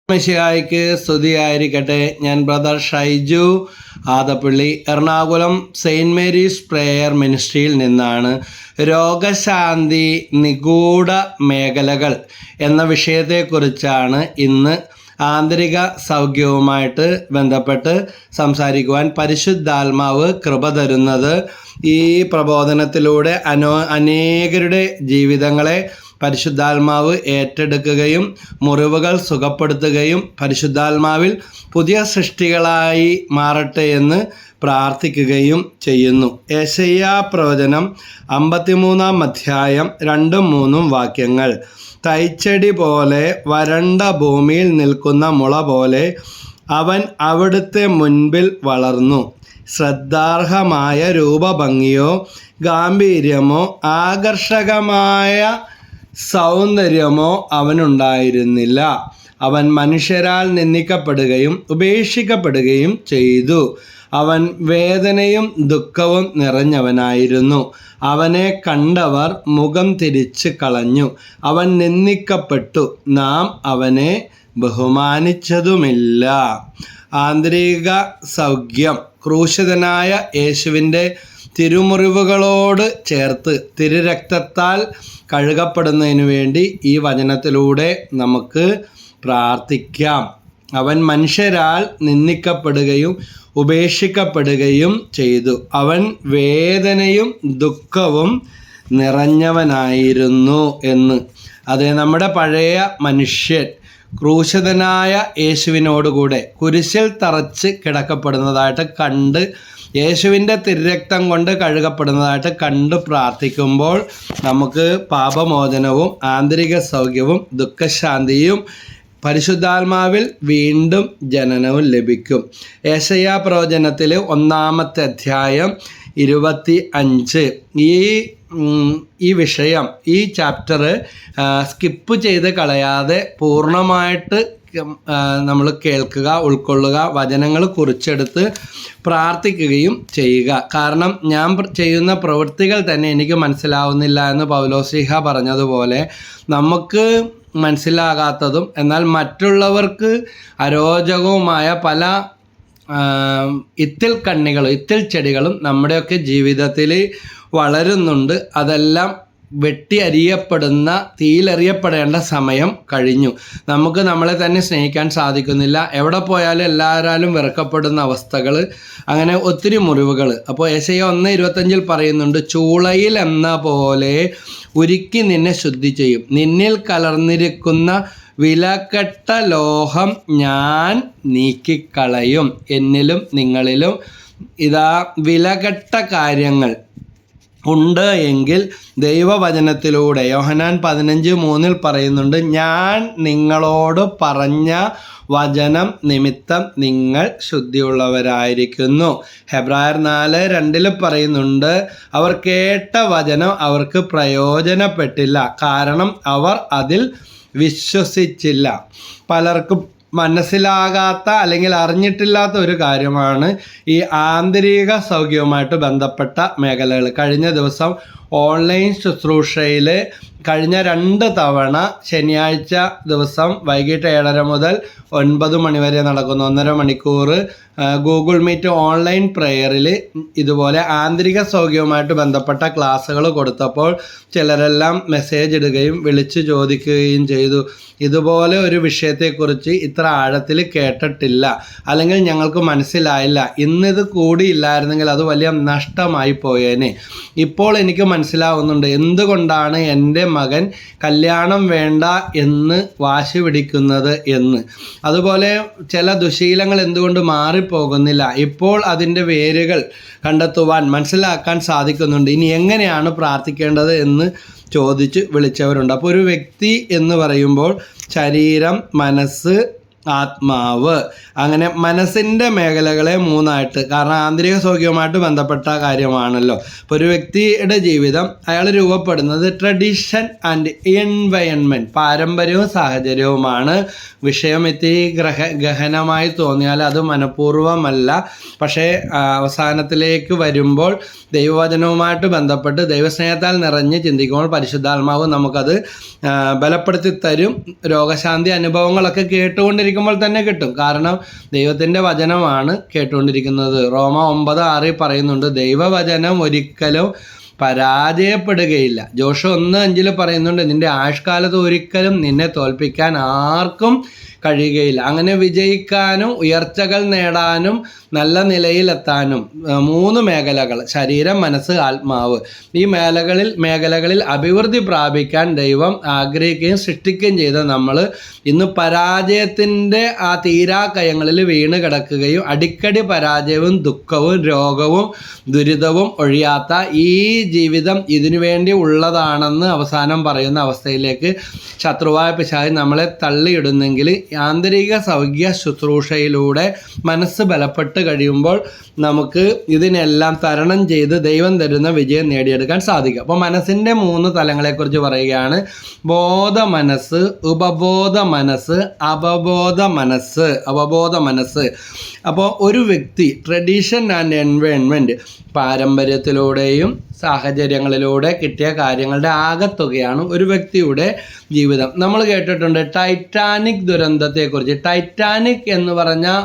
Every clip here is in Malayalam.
മിശിഹായ്ക്ക് സ്തുതിയായിരിക്കട്ടെ. ഞാൻ brother Shaiju Adappally, Ernakulam Saint Mary's prayer മിനിസ്ട്രിയിൽ നിന്നാണ്. രോഗശാന്തി നിഗൂഢ മേഖലകൾ എന്ന വിഷയത്തെക്കുറിച്ചാണ് ഇന്ന് ആന്തരിക സൗഖ്യവുമായിട്ട് ബന്ധപ്പെട്ട് സംസാരിക്കുവാൻ പരിശുദ്ധാത്മാവ് കൃപ തരുന്നത്. ഈ പ്രബോധനത്തിലൂടെ അനേകരുടെ ജീവിതങ്ങളെ പരിശുദ്ധാത്മാവ് ഏറ്റെടുക്കുകയും മുറിവുകൾ സുഖപ്പെടുത്തുകയും പരിശുദ്ധാത്മാവിൽ പുതിയ സൃഷ്ടികളായി മാറട്ടെ എന്ന് പ്രാർത്ഥിക്കുകയും ചെയ്യുന്നു. യെശയ്യാ പ്രവചനം 53-ാം അധ്യായം 2-3 വാക്യങ്ങൾ. തൈച്ചെടി പോലെ വരണ്ട ഭൂമിയിൽ നിൽക്കുന്ന മുള പോലെ അവൻ അവിടുത്തെ മുൻപിൽ വളർന്നു. ശ്രദ്ധാർഹമായ രൂപഭംഗിയോ ഗാംഭീര്യമോ ആകർഷകമായ സൗന്ദര്യമോ അവനുണ്ടായിരുന്നില്ല. അവൻ മനുഷ്യരാൽ നിന്ദിക്കപ്പെടുകയും ഉപേക്ഷിക്കപ്പെടുകയും ചെയ്തു. അവൻ വേദനയും ദുഃഖവും നിറഞ്ഞവനായിരുന്നു. അവനെ കണ്ടവർ മുഖം തിരിച്ച് കളഞ്ഞു. അവൻ നിന്ദിക്കപ്പെട്ടു, നാം അവനെ ബഹുമാനിച്ചതുമില്ല. ആന്തരിക സൗഖ്യം ക്രൂശിതനായ യേശുവിൻ്റെ തിരുമുറിവുകളോട് ചേർത്ത് തിരുരക്തത്താൽ കഴുകപ്പെടുന്നതിനു വേണ്ടി ഈ വചനത്തിലൂടെ നമുക്ക് പ്രാർത്ഥിക്കാം. അവൻ മനുഷ്യരാൽ നിന്ദിക്കപ്പെടുകയും ഉപേക്ഷിക്കപ്പെടുകയും ചെയ്തു. അവൻ വേദനയും ദുഃഖവും നിറഞ്ഞവനായിരുന്നു എന്ന്. അതെ, നമ്മുടെ പഴയ മനുഷ്യൻ ക്രൂശിതനായ യേശുവിനോടുകൂടെ കുരിശിൽ തറച്ച് കിടക്കപ്പെടുന്നതായിട്ട് കണ്ട്, യേശുവിൻ്റെ തിരുരക്തം കൊണ്ട് കഴുകപ്പെടുന്നതായിട്ട് കണ്ട് പ്രാർത്ഥിക്കുമ്പോൾ നമുക്ക് പാപമോചനവും ആന്തരിക സൗഖ്യവും ദുഃഖശാന്തിയും പരിശുദ്ധാത്മാവിൽ വീണ്ടും ജനനവും ലഭിക്കും. യെശയ്യാ പ്രവചനത്തിൽ 1-ാമത്തെ അധ്യായം 25 ഈ വിഷയം, ഈ ചാപ്റ്റർ സ്കിപ്പ് ചെയ്ത് കളയാതെ പൂർണ്ണമായിട്ട് നമ്മൾ കേൾക്കുക, ഉൾക്കൊള്ളുക, വചനങ്ങൾ കുറിച്ചെടുത്ത് പ്രാർത്ഥിക്കുകയും ചെയ്യുക. കാരണം ഞാൻ ചെയ്യുന്ന പ്രവൃത്തികൾ തന്നെ എനിക്ക് മനസ്സിലാവുന്നില്ല എന്ന് പൗലോസ്ലീഹ പറഞ്ഞതുപോലെ നമുക്ക് മനസ്സിലാകാത്തതും എന്നാൽ മറ്റുള്ളവർക്ക് അരോചകവുമായ പല ഇത്തിൽ കണ്ണികളും ഇത്തിൽ ചെടികളും നമ്മുടെയൊക്കെ ജീവിതത്തിൽ വളരുന്നുണ്ട്. അതെല്ലാം വെട്ടി അരിയപ്പെടുന്ന, തീയിലെറിയപ്പെടേണ്ട സമയം കഴിഞ്ഞു. നമുക്ക് നമ്മളെ തന്നെ സ്നേഹിക്കാൻ സാധിക്കുന്നില്ല. എവിടെ പോയാലും എല്ലാവരാലും വെറുക്കപ്പെടുന്ന അവസ്ഥകൾ, അങ്ങനെ ഒത്തിരി മുറിവുകൾ. അപ്പോൾ യെശയ്യാ 1:25 പറയുന്നുണ്ട്, ചൂളയിൽ എന്ന പോലെ ഉരുക്കി നിന്നെ ശുദ്ധി ചെയ്യും. നിന്നിൽ കലർന്നിരിക്കുന്ന വിലക്കെട്ട ലോഹം ഞാൻ നീക്കിക്കളയും. എന്നിലും നിങ്ങളിലും ഇതാ വിലക്കെട്ട കാര്യങ്ങൾ ഉണ്ട് എങ്കിൽ ദൈവവചനത്തിലൂടെ യോഹന്നാൻ 15:3 പറയുന്നുണ്ട്, ഞാൻ നിങ്ങളോട് പറഞ്ഞ വചനം നിമിത്തം നിങ്ങൾ ശുദ്ധിയുള്ളവരായിരിക്കുന്നു. ഹെബ്രായർ 4:2 പറയുന്നുണ്ട്, അവർ കേട്ട വചനം അവർക്ക് പ്രയോജനപ്പെട്ടില്ല, കാരണം അവർ അതിൽ വിശ്വസിച്ചില്ല. പലർക്കും മനസ്സിലാകാത്ത അല്ലെങ്കിൽ അറിഞ്ഞിട്ടില്ലാത്ത ഒരു കാര്യമാണ് ഈ ആന്തരിക സൗഖ്യവുമായിട്ട് ബന്ധപ്പെട്ട മേഖലകൾ. കഴിഞ്ഞ ദിവസം ഓൺലൈൻ ശുശ്രൂഷയിൽ കഴിഞ്ഞ 2 തവണ ശനിയാഴ്ച ദിവസം വൈകിട്ട് 7:30 മുതൽ 9 മണി വരെ നടക്കുന്ന 1.5 മണിക്കൂർ ഗൂഗിൾ മീറ്റ് ഓൺലൈൻ പ്രെയറിൽ ഇതുപോലെ ആന്തരിക സൗഖ്യവുമായിട്ട് ബന്ധപ്പെട്ട ക്ലാസ്സുകൾ കൊടുത്തപ്പോൾ ചിലരെല്ലാം മെസ്സേജ് ഇടുകയും വിളിച്ചു ചോദിക്കുകയും ചെയ്തു, ഇതുപോലെ ഒരു വിഷയത്തെക്കുറിച്ച് ഇത്ര ആഴത്തിൽ കേട്ടിട്ടില്ല, അല്ലെങ്കിൽ ഞങ്ങൾക്ക് മനസ്സിലായില്ല, ഇന്നിത് കൂടിയില്ലായിരുന്നെങ്കിൽ അത് വലിയ നഷ്ടമായി പോയേനെ. ഇപ്പോൾ എനിക്ക് മനസ്സിലാവുന്നുണ്ട് എന്തുകൊണ്ടാണ് എൻ്റെ മകൻ കല്യാണം വേണ്ട എന്ന് വാശി പിടിക്കുന്നത് എന്ന്. അതുപോലെ ചില ദുശീലങ്ങൾ എന്തുകൊണ്ട് മാറിപ്പോകുന്നില്ല, ഇപ്പോൾ അതിൻ്റെ വേരുകൾ കണ്ടെത്തുവാൻ മനസ്സിലാക്കാൻ സാധിക്കുന്നുണ്ട്. ഇനി എങ്ങനെയാണ് പ്രാർത്ഥിക്കേണ്ടത് എന്ന് ചോദിച്ച് വിളിച്ചവരുണ്ട്. അപ്പോൾ ഒരു വ്യക്തി എന്ന് പറയുമ്പോൾ ശരീരം, മനസ്സ്, ആത്മാവ്, അങ്ങനെ മനസ്സിൻ്റെ മേഖലകളെ 3ആയിട്ട്, കാരണം ആന്തരിക സൗഖ്യവുമായിട്ട് ബന്ധപ്പെട്ട കാര്യമാണല്ലോ. ഇപ്പോൾ ഒരു വ്യക്തിയുടെ ജീവിതം അയാൾ രൂപപ്പെടുന്നത് ട്രഡീഷൻ ആൻഡ് എൻവയൺമെൻറ്റ്, പാരമ്പര്യവും സാഹചര്യവുമാണ്. വിഷയം ഇത്തിരി ഗഹനമായി തോന്നിയാൽ അത് മനഃപൂർവ്വമല്ല. പക്ഷേ അവസാനത്തിലേക്ക് വരുമ്പോൾ ദൈവവചനവുമായിട്ട് ബന്ധപ്പെട്ട് ദൈവസ്നേഹത്താൽ നിറഞ്ഞ് ചിന്തിക്കുമ്പോൾ പരിശുദ്ധാത്മാവ് നമുക്കത് ബലപ്പെടുത്തി തരും. രോഗശാന്തി അനുഭവങ്ങളൊക്കെ കേട്ടുകൊണ്ടിരിക്കും കേട്ടുകൊണ്ടിരിക്കുമ്പോൾ തന്നെ കിട്ടും. കാരണം ദൈവത്തിൻ്റെ വചനമാണ് കേട്ടുകൊണ്ടിരിക്കുന്നത്. റോമ 9:6 പറയുന്നുണ്ട്, ദൈവവചനം ഒരിക്കലും പരാജയപ്പെടുകയില്ല. ജോഷ 1:5 പറയുന്നുണ്ട്, നിന്റെ ആയുഷ്കാലത്ത് ഒരിക്കലും നിന്നെ തോൽപ്പിക്കാൻ ആർക്കും കഴിയുകയില്ല. അങ്ങനെ വിജയിക്കാനും ഉയർച്ചകൾ നേടാനും നല്ല നിലയിലെത്താനും 3 മേഖലകൾ, ശരീരം, മനസ്സ്, ആത്മാവ്, ഈ മേഖലകളിൽ അഭിവൃദ്ധി പ്രാപിക്കാൻ ദൈവം ആഗ്രഹിക്കുകയും സൃഷ്ടിക്കുകയും ചെയ്ത നമ്മൾ ഇന്ന് പരാജയത്തിൻ്റെ ആ തീരാക്കയങ്ങളിൽ വീണ് കിടക്കുകയും അടിക്കടി പരാജയവും ദുഃഖവും രോഗവും ദുരിതവും ഒഴിയാത്ത ഈ ജീവിതം ഇതിനു വേണ്ടി ഉള്ളതാണെന്ന് അവസാനം പറയുന്ന അവസ്ഥയിലേക്ക് ശത്രുവായ പിശാച് നമ്മളെ തള്ളിയിടുന്നെങ്കിൽ ആന്തരിക സൗഖ്യ ശുശ്രൂഷയിലൂടെ മനസ്സ് ബലപ്പെട്ട് കഴിയുമ്പോൾ നമുക്ക് ഇതിനെല്ലാം തരണം ചെയ്ത് ദൈവം തരുന്ന വിജയം നേടിയെടുക്കാൻ സാധിക്കും. അപ്പോൾ മനസ്സിൻ്റെ 3 തലങ്ങളെക്കുറിച്ച് പറയുകയാണ്. ബോധ മനസ്സ്, ഉപബോധ മനസ്സ്, അവബോധ മനസ്സ്. അപ്പോൾ ഒരു വ്യക്തി ട്രഡീഷൻ ആൻഡ് എൻവയോൺമെൻറ്റ്, പാരമ്പര്യത്തിലൂടെയും സാഹചര്യങ്ങളിലൂടെ കിട്ടിയ കാര്യങ്ങളുടെ ആകത്തുകയാണ് ഒരു വ്യക്തിയുടെ ജീവിതം. നമ്മൾ കേട്ടിട്ടുണ്ട് ടൈറ്റാനിക് ദുരന്തത്തെക്കുറിച്ച്. ടൈറ്റാനിക് എന്ന് പറഞ്ഞാൽ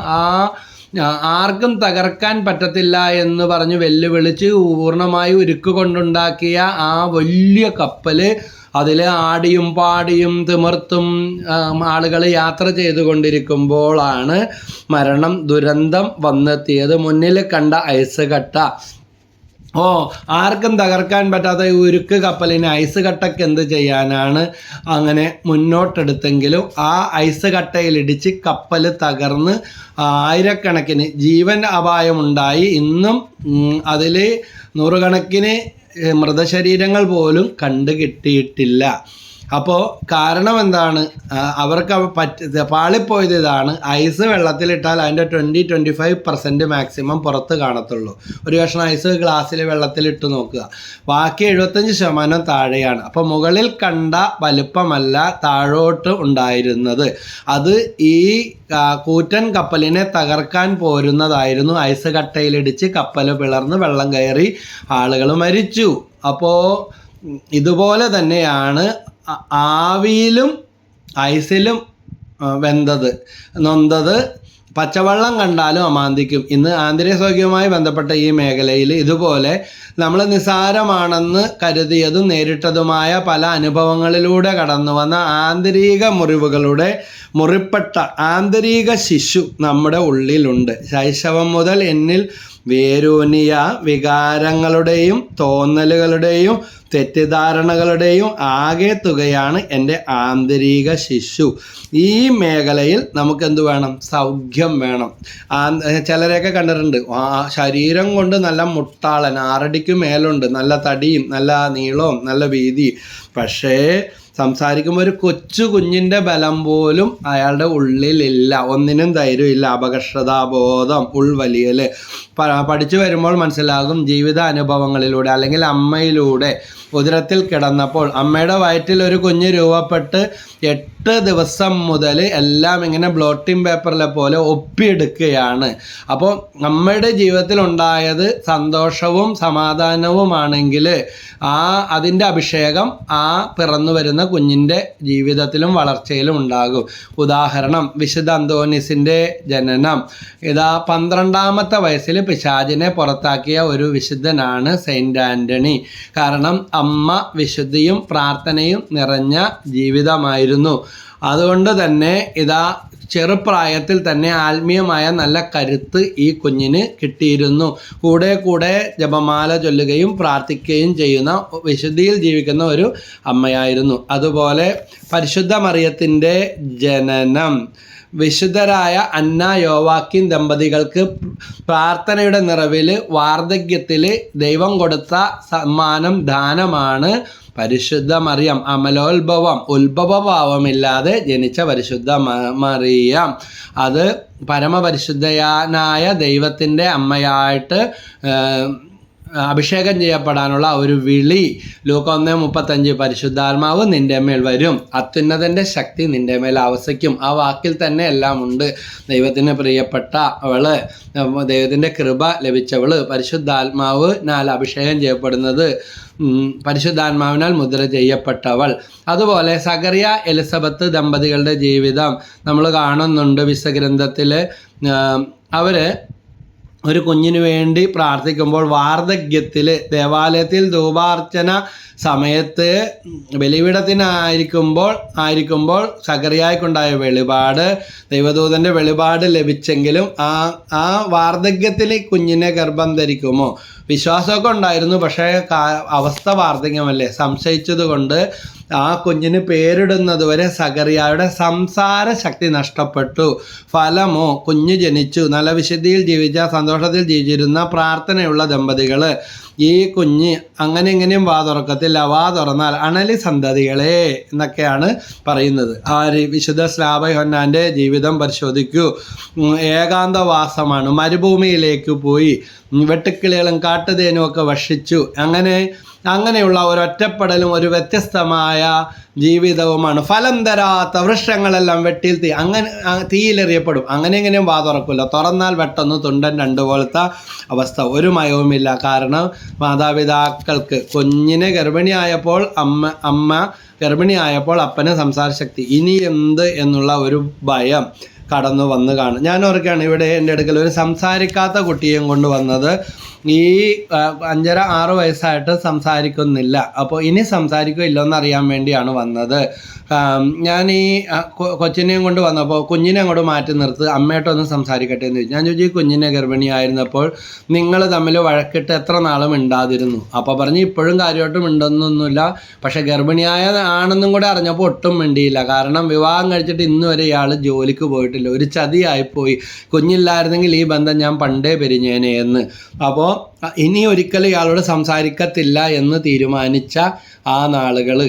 ആർക്കും തകർക്കാൻ പറ്റത്തില്ല എന്ന് പറഞ്ഞ് വെല്ലുവിളിച്ച് പൂർണ്ണമായി ഉരുക്ക് കൊണ്ടുണ്ടാക്കിയ ആ വലിയ കപ്പൽ, അതിൽ ആടിയും പാടിയും തിമിർത്തും ആളുകൾ യാത്ര ചെയ്തുകൊണ്ടിരിക്കുമ്പോഴാണ് ദുരന്തം വന്നെത്തിയത്. മുന്നിൽ കണ്ട ഐസ് കട്ട, ആർക്കും തകർക്കാൻ പറ്റാത്ത ഉരുക്ക് കപ്പലിന് ഐസ് കട്ടയ്ക്ക് എന്ത് ചെയ്യാനാണ് അങ്ങനെ മുന്നോട്ടെടുത്തെങ്കിലും ആ ഐസ് കട്ടയിലിടിച്ച് കപ്പൽ തകർന്ന് ആയിരക്കണക്കിന് ജീവൻ അപായമുണ്ടായി. ഇന്നും അതിൽ 100 കണക്കിന് മൃതശരീരങ്ങൾ പോലും കണ്ടു കിട്ടിയിട്ടില്ല. അപ്പോൾ കാരണം എന്താണ്? അവർക്ക് പാളിപ്പോയത് ഇതാണ്, ഐസ് വെള്ളത്തിലിട്ടാൽ അതിൻ്റെ 20-25% മാക്സിമം പുറത്ത് കാണത്തുള്ളൂ. ഒരു കഷ്ണം ഐസ് ഗ്ലാസ്സിൽ വെള്ളത്തിലിട്ട് നോക്കുക, ബാക്കി 75% താഴെയാണ്. അപ്പോൾ മുകളിൽ കണ്ട വലുപ്പമല്ല താഴോട്ട് ഉണ്ടായിരുന്നത്, അത് ഈ കൂറ്റൻ കപ്പലിനെ തകർക്കാൻ പോരുന്നതായിരുന്നു. ഐസ് കട്ടയിലിടിച്ച് കപ്പൽ പിളർന്ന് വെള്ളം കയറി ആളുകൾ മരിച്ചു. അപ്പോൾ ഇതുപോലെ തന്നെയാണ് ആവിയിലും ഐസിലും നൊന്തത് പച്ചവെള്ളം കണ്ടാലും അമാന്തിക്കും. ഇന്ന് ആന്തരിക സൗഖ്യവുമായി ബന്ധപ്പെട്ട ഈ മേഖലയിൽ ഇതുപോലെ നമ്മൾ നിസ്സാരമാണെന്ന് കരുതിയതും നേരിട്ടതുമായ പല അനുഭവങ്ങളിലൂടെ കടന്നു വന്ന ആന്തരിക മുറിപ്പെട്ട ആന്തരിക ശിശു നമ്മുടെ ഉള്ളിലുണ്ട്. ശൈശവം മുതൽ എന്നിൽ വേരൂന്നിയ വികാരങ്ങളുടെയും തോന്നലുകളുടെയും തെറ്റിദ്ധാരണകളുടെയും ആകെ തുകയാണ് എൻ്റെ ആന്തരിക ശിശു. ഈ മേഖലയിൽ നമുക്കെന്ത് വേണം? സൗഖ്യം വേണം. ചിലരെയൊക്കെ കണ്ടിട്ടുണ്ട്, ശരീരം കൊണ്ട് നല്ല മുട്ടാളൻ, 6 അടിക്ക് മേലുണ്ട്, നല്ല തടിയും നല്ല നീളവും നല്ല വീതിയും, പക്ഷേ സംസാരിക്കുമ്പോൾ ഒരു കുഞ്ഞിൻ്റെ ബലം പോലും അയാളുടെ ഉള്ളിലില്ല. ഒന്നിനും ധൈര്യമില്ല, അപകർഷതാബോധം, ഉൾവലിയൽ. പഠിച്ചു വരുമ്പോൾ മനസ്സിലാകും, ജീവിത അനുഭവങ്ങളിലൂടെ അല്ലെങ്കിൽ അമ്മയിലൂടെ ഉദരത്തിൽ കിടന്നപ്പോൾ അമ്മയുടെ വയറ്റിൽ ഒരു കുഞ്ഞ് രൂപപ്പെട്ട് 8 ദിവസം മുതൽ എല്ലാം ഇങ്ങനെ ബ്ലോട്ടിംഗ് പേപ്പറിലെ പോലെ ഒപ്പിയെടുക്കുകയാണ്. അപ്പോൾ നമ്മുടെ ജീവിതത്തിൽ ഉണ്ടായത് സന്തോഷവും സമാധാനവുമാണെങ്കിൽ അതിൻ്റെ അഭിഷേകം പിറന്നു വരുന്ന കുഞ്ഞിൻ്റെ ജീവിതത്തിലും വളർച്ചയിലും ഉണ്ടാകും. ഉദാഹരണം, വിശുദ്ധ അന്തോനീസിൻ്റെ ജനനം. 12ാമത്തെ വയസ്സിൽ പിശാചിനെ പുറത്താക്കിയ ഒരു വിശുദ്ധനാണ് സെയിൻറ്റ് ആൻ്റണി. കാരണം അമ്മ വിശുദ്ധിയും പ്രാർത്ഥനയും നിറഞ്ഞ ജീവിതമായിരുന്നു. അതുകൊണ്ട് തന്നെ ചെറുപ്രായത്തിൽ തന്നെ ആത്മീയമായ നല്ല കരുത്ത് ഈ കുഞ്ഞിന് കിട്ടിയിരുന്നു. കൂടെ ജപമാല ചൊല്ലുകയും പ്രാർത്ഥിക്കുകയും ചെയ്യുന്ന, വിശുദ്ധിയിൽ ജീവിക്കുന്ന ഒരു അമ്മയായിരുന്നു. അതുപോലെ പരിശുദ്ധ മറിയത്തിൻ്റെ ജനനം. വിശുദ്ധരായ അന്ന യോവാക്കിൻ ദമ്പതികൾക്ക് പ്രാർത്ഥനയുടെ നിറവിൽ വാർദ്ധക്യത്തിൽ ദൈവം കൊടുത്ത സമ്മാനം, ദാനമാണ് പരിശുദ്ധ മറിയം. ഉത്ഭവഭാവമില്ലാതെ ജനിച്ച പരിശുദ്ധ മറിയം. അത് പരമപരിശുദ്ധനായ ദൈവത്തിൻ്റെ അമ്മയായിട്ട് അഭിഷേകം ചെയ്യപ്പെടാനുള്ള ഒരു വിളി. ലൂക്ക 1:35 പരിശുദ്ധാത്മാവ് നിൻ്റെ മേൽ വരും, അത്യുന്നതൻ്റെ ശക്തി നിൻ്റെ മേൽ ആവസിക്കും. ആ വാക്കിൽ തന്നെ എല്ലാം ഉണ്ട്. ദൈവത്തിന് പ്രിയപ്പെട്ട അവള്, ദൈവത്തിൻ്റെ കൃപ ലഭിച്ചവള്, പരിശുദ്ധാത്മാവിനാൽ അഭിഷേകം ചെയ്യപ്പെടുന്നത്, പരിശുദ്ധാത്മാവിനാൽ മുദ്ര ചെയ്യപ്പെട്ടവൾ. അതുപോലെ സക്കറിയ എലിസബത്ത് ദമ്പതികളുടെ ജീവിതം നമ്മൾ കാണുന്നുണ്ട് വിശുദ്ധഗ്രന്ഥത്തിൽ. അവർ ഒരു കുഞ്ഞിന് വേണ്ടി പ്രാർത്ഥിക്കുമ്പോൾ വാർദ്ധക്യത്തിൽ ദേവാലയത്തിൽ ധൂപാർച്ചന സമയത്ത് ബലിപീഠത്തിനായിരിക്കുമ്പോൾ സക്കറിയായ്ക്കുണ്ടായ വെളിപാട്, ദൈവദൂതൻ്റെ വെളിപാട് ലഭിച്ചെങ്കിലും ആ വാർദ്ധക്യത്തിൽ കുഞ്ഞിനെ ഗർഭം ധരിക്കുമോ? വിശ്വാസമൊക്കെ ഉണ്ടായിരുന്നു, പക്ഷേ അവസ്ഥ വാർദ്ധക്യമല്ലേ, സംശയിച്ചതുകൊണ്ട് ആ കുഞ്ഞിന് പേരിടുന്നത് വരെ സക്കറിയായുടെ സംസാര ശക്തി നഷ്ടപ്പെട്ടു. ഫലമോ കുഞ്ഞ് ജനിച്ചു. നല്ല വിശുദ്ധിയിൽ ജീവിച്ച, സന്തോഷത്തിൽ ജീവിച്ചിരുന്ന പ്രാർത്ഥനയുള്ള ദമ്പതികൾ ഈ കുഞ്ഞ് അങ്ങനെ ഇങ്ങനെയും വാ തുറക്കത്തില്ല, വാ തുറന്നാൽ അണലി സന്തതികളെ എന്നൊക്കെയാണ് പറയുന്നത്. വിശുദ്ധ സ്നാപക യോഹന്നാൻ്റെ ജീവിതം പരിശോധിക്കൂ. ഏകാന്തവാസമാണ്, മരുഭൂമിയിലേക്ക് പോയി, വെട്ടുക്കിളികളും കാട്ടുതേനും ഒക്കെ ഭക്ഷിച്ചു. അങ്ങനെയുള്ള ഒരൊറ്റപ്പെടലും ഒരു വ്യത്യസ്തമായ ജീവിതവുമാണ്. ഫലം തരാത്ത വൃക്ഷങ്ങളെല്ലാം വെട്ടിയിൽ തീയിലെറിയപ്പെടും. അങ്ങനെയും വാ തുറക്കില്ല, തുറന്നാൽ വെട്ടൊന്ന് തുണ്ടൻ രണ്ട് പോലത്തെ അവസ്ഥ. ഒരു മയവുമില്ല. കാരണം മാതാപിതാക്കൾക്ക് കുഞ്ഞിനെ ഗർഭിണിയായപ്പോൾ അമ്മ ഗർഭിണിയായപ്പോൾ അപ്പന് സംസാരശക്തി, ഇനി എന്ത് എന്നുള്ള ഒരു ഭയം കടന്നു വന്ന് കാണും. ഞാൻ ഓർക്കുകയാണ്, ഇവിടെ എൻ്റെ അടുക്കൽ ഒരു സംസാരിക്കാത്ത കുട്ടിയെയും കൊണ്ട് വന്നത്. ഈ 5.5-6 വയസ്സായിട്ട് സംസാരിക്കുന്നില്ല. അപ്പോൾ ഇനി സംസാരിക്കുകയോ ഇല്ലെന്ന് അറിയാൻ വേണ്ടിയാണ് വന്നത്. ഞാൻ ഈ കൊച്ചിനെയും കൊണ്ട് വന്നപ്പോൾ കുഞ്ഞിനെ അങ്ങോട്ട് മാറ്റി നിർത്ത്, അമ്മയായിട്ടൊന്ന് സംസാരിക്കട്ടെ എന്ന് ചോദിച്ചു. ഞാൻ ചോദിച്ചു, ഈ കുഞ്ഞിനെ ഗർഭിണിയായിരുന്നപ്പോൾ നിങ്ങൾ തമ്മിൽ വഴക്കിട്ട് എത്ര നാളും മിണ്ടാതിരുന്നു? അപ്പോൾ പറഞ്ഞ് ഇപ്പോഴും കാര്യമായിട്ട് മിണ്ടുന്നൊന്നുമില്ല, പക്ഷേ ഗർഭിണിയായ ആണെന്നും കൂടെ അറിഞ്ഞപ്പോൾ ഒട്ടും മിണ്ടിയില്ല. കാരണം വിവാഹം കഴിച്ചിട്ട് ഇന്ന് വരെ ഇയാൾ ജോലിക്ക് പോയിട്ടില്ല. ഒരു ചതിയായിപ്പോയി. കുഞ്ഞില്ലായിരുന്നെങ്കിൽ ഈ ബന്ധം ഞാൻ പണ്ടേ പിരിഞ്ഞേനെ എന്ന്. അപ്പോൾ ഇനി ഒരിക്കലും ഇയാളോട് സംസാരിക്കത്തില്ല എന്ന് തീരുമാനിച്ച ആ നാളുകൾ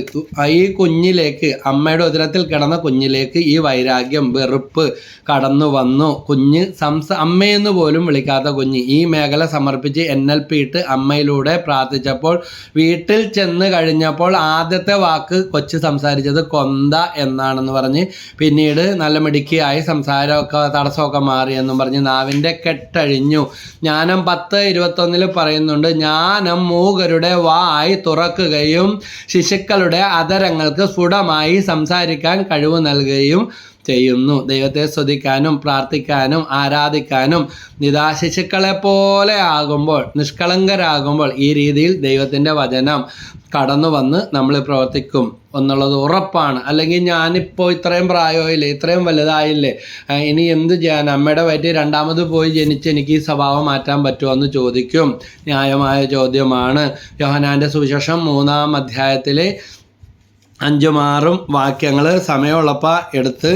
ഈ കുഞ്ഞിലേക്ക്, അമ്മയുടെ ഉദരത്തിൽ കിടന്ന കുഞ്ഞിലേക്ക് ഈ വൈരാഗ്യം, വെറുപ്പ് കടന്നു വന്നു. കുഞ്ഞ് അമ്മയെന്ന് പോലും വിളിക്കാത്ത കുഞ്ഞ് ഈ മേഖല സമർപ്പിച്ച് NLP ഇട്ട് അമ്മയിലൂടെ പ്രാർത്ഥിച്ചപ്പോൾ വീട്ടിൽ ചെന്ന് കഴിഞ്ഞപ്പോൾ ആദ്യത്തെ വാക്ക് കൊച്ച് സംസാരിച്ചത് കൊന്ത എന്നാണെന്ന് പറഞ്ഞ്, പിന്നീട് നല്ല മിടുക്കിയായി സംസാരമൊക്കെ തടസ്സമൊക്കെ മാറിയെന്നും പറഞ്ഞ് നാവിൻ്റെ കെട്ടഴിഞ്ഞു. ജ്ഞാനം 10:21 പറയുന്നുണ്ട്, ജ്ഞാനം മൂകരുടെ വായ് തുറക്കുകയും ശിശുക്കളുടെ അധരങ്ങൾക്ക് സ്ഫുടമായി സംസാരിക്കാൻ കഴിവ് നൽകുകയും ചെയ്യുന്നു. ദൈവത്തെ സ്തുതിക്കാനും പ്രാർത്ഥിക്കാനും ആരാധിക്കാനും ശിശുക്കളെ പോലെ ആകുമ്പോൾ, നിഷ്കളങ്കരാകുമ്പോൾ ഈ രീതിയിൽ ദൈവത്തിൻ്റെ വചനം കടന്നു വന്ന് നമ്മൾ പ്രവർത്തിക്കും എന്നുള്ളത് ഉറപ്പാണ്. അല്ലെങ്കിൽ ഞാനിപ്പോൾ ഇത്രയും പ്രായമായില്ലേ, ഇത്രയും വലുതായില്ലേ, ഇനി എന്ത് ചെയ്യാൻ? അമ്മയുടെ വയറ്റിൽ രണ്ടാമത് പോയി ജനിച്ച് എനിക്ക് ഈ സ്വഭാവം മാറ്റാൻ പറ്റുമോ എന്ന് ചോദിക്കും. ന്യായമായ ചോദ്യമാണ്. യോഹന്നാൻ്റെ സുവിശേഷം 3-ാം അധ്യായത്തിലെ 5-6 വാക്യങ്ങൾ സമയമുള്ളപ്പോൾ എടുത്ത്